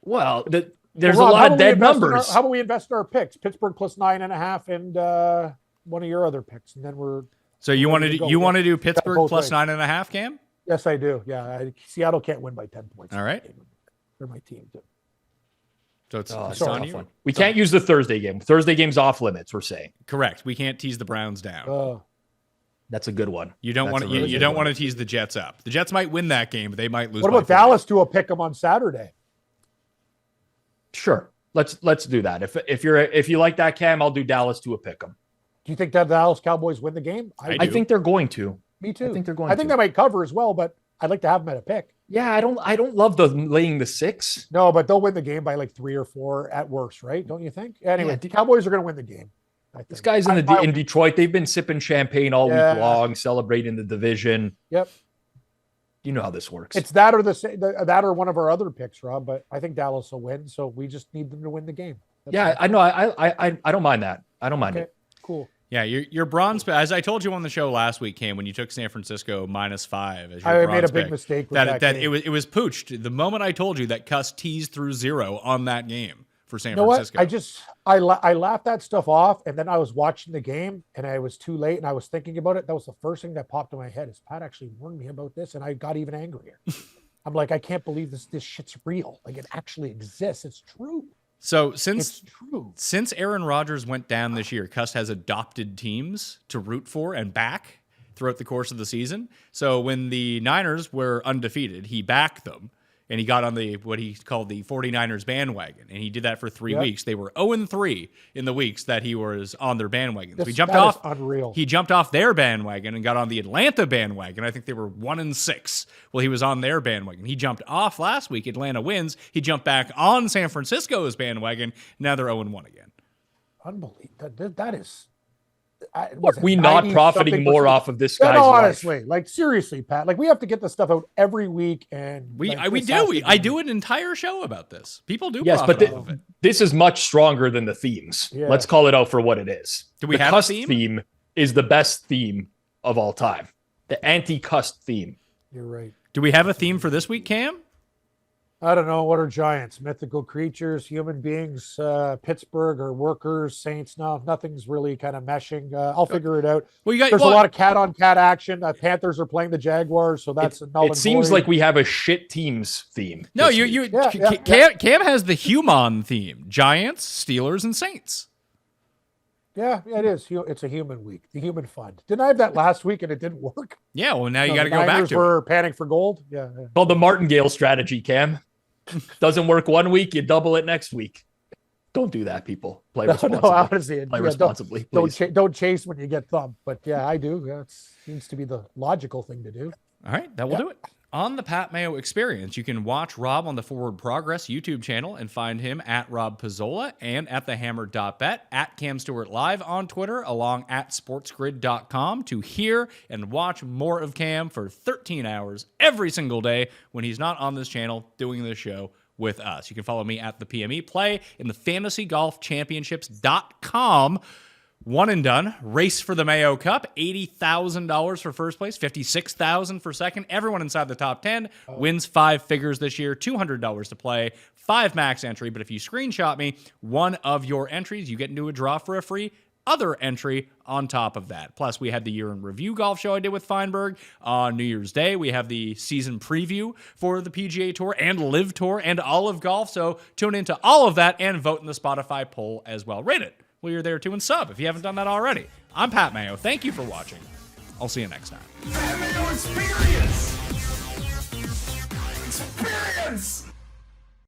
Well, there's a lot of dead numbers.
How about we invest in our picks? Pittsburgh +9.5, and one of your other picks, and then we're.
So you want to do Pittsburgh +9.5, Cam?
Yes, I do. Yeah, Seattle can't win by 10 points.
All right.
They're my team too.
So it's on you.
We can't use the Thursday game. Thursday game's off limits, we're saying.
Correct. We can't tease the Browns down.
That's a good one.
You don't want to. You don't want to tease the Jets up. The Jets might win that game, but they might lose.
What about Dallas to a pick 'em on Saturday?
Sure. Let's do that. If you like that, Cam, I'll do Dallas to a pick 'em.
Do you think that the Dallas Cowboys win the game?
I think they're going to.
Me too.
I think they're going.
I think they might cover as well, but I'd like to have them at a pick.
Yeah, I don't love laying the 6.
No, but they'll win the game by like 3 or 4 at worst, right? Don't you think? Anyway, the Cowboys are going to win the game.
These guys in Detroit, they've been sipping champagne all week long, celebrating the division.
Yep.
You know how this works.
It's that or one of our other picks, Rob. But I think Dallas will win, so we just need them to win the game.
I know. I don't mind that. I don't mind it.
Cool.
Yeah, your bronze, as I told you on the show last week, Cam, when you took San Francisco -5 as your
I
bronze
made a big
pick,
mistake with
that
game.
it was pooched the moment I told you that Cuss teased through 0 on that game for San
You know
Francisco.
what? I laughed that stuff off, and then I was watching the game, and I was too late, and I was thinking about it. That was the first thing that popped in my head. Is Pat actually warned me about this, and I got even angrier. I'm like, I can't believe this shit's real. Like, it actually exists. It's true.
So since Aaron Rodgers went down this year, Cuss has adopted teams to root for and back throughout the course of the season. So when the Niners were undefeated, he backed them, and he got on what he called the 49ers bandwagon, and he did that for 3 weeks. They were 0-3 in the weeks that he was on their bandwagon. So he jumped off.
Unreal.
He jumped off their bandwagon and got on the Atlanta bandwagon. I think they were 1-6. Well, he was on their bandwagon. He jumped off last week. Atlanta wins. He jumped back on San Francisco's bandwagon. Now they're 0-1 again.
Unbelievable. That is.
Are we not profiting more off of this guy's
honestly,
life?
like seriously, Pat. Like, we have to get this stuff out every week, and
I do an entire show about this. People do.
Yes,
profit
but
off of it.
this is much stronger than the themes.
Yeah.
Let's call it out for what it is.
Do we have
Cuss
a theme?
theme is the best theme of all time. The anti-Cuss theme.
You're right.
Do we have a theme for this week, Cam?
I don't know. What are giants? Mythical creatures, human beings, Pittsburgh or workers, Saints? No, nothing's really kind of meshing. I'll figure it out.
Well, there's
a lot of cat-on-cat action. Panthers are playing the Jaguars, so that's
it seems like we have a shit teams theme.
No, Cam has the human theme: Giants, Steelers, and Saints.
Yeah, it is. It's a human week, the human fund. Didn't I have that last week and it didn't work?
Yeah, well, now you got to go back to
we're panning for gold. Yeah.
Called the martingale strategy, Cam. Doesn't work one week, you double it next week. Don't do that, people. Play responsibly. No,
honestly,
play responsibly, please.
Don't chase when you get thumped. But yeah, I do. That seems to be the logical thing to do.
All right, that will do it. On the Pat Mayo Experience, you can watch Rob on the Forward Progress YouTube channel and find him at Rob Pizzola and at thehammer.bet, at Cam Stewart Live on Twitter, along at sportsgrid.com to hear and watch more of Cam for 13 hours every single day when he's not on this channel doing this show with us. You can follow me at the PME Play in the fantasygolfchampionships.com. One and done. Race for the Mayo Cup. $80,000 for first place. $56,000 for second. Everyone inside the top 10 wins 5 figures this year. $200 to play. 5 max entry. But if you screenshot me one of your entries, you get into a draw for a free other entry on top of that. Plus, we had the year in review golf show I did with Feinberg on New Year's Day. We have the season preview for the PGA Tour and Live Tour and all of golf. So tune into all of that and vote in the Spotify poll as well. Rate it while you're there too, and sub if you haven't done that already. I'm Pat Mayo. Thank you for watching. I'll see you next time.
Pat Mayo Experience! Experience!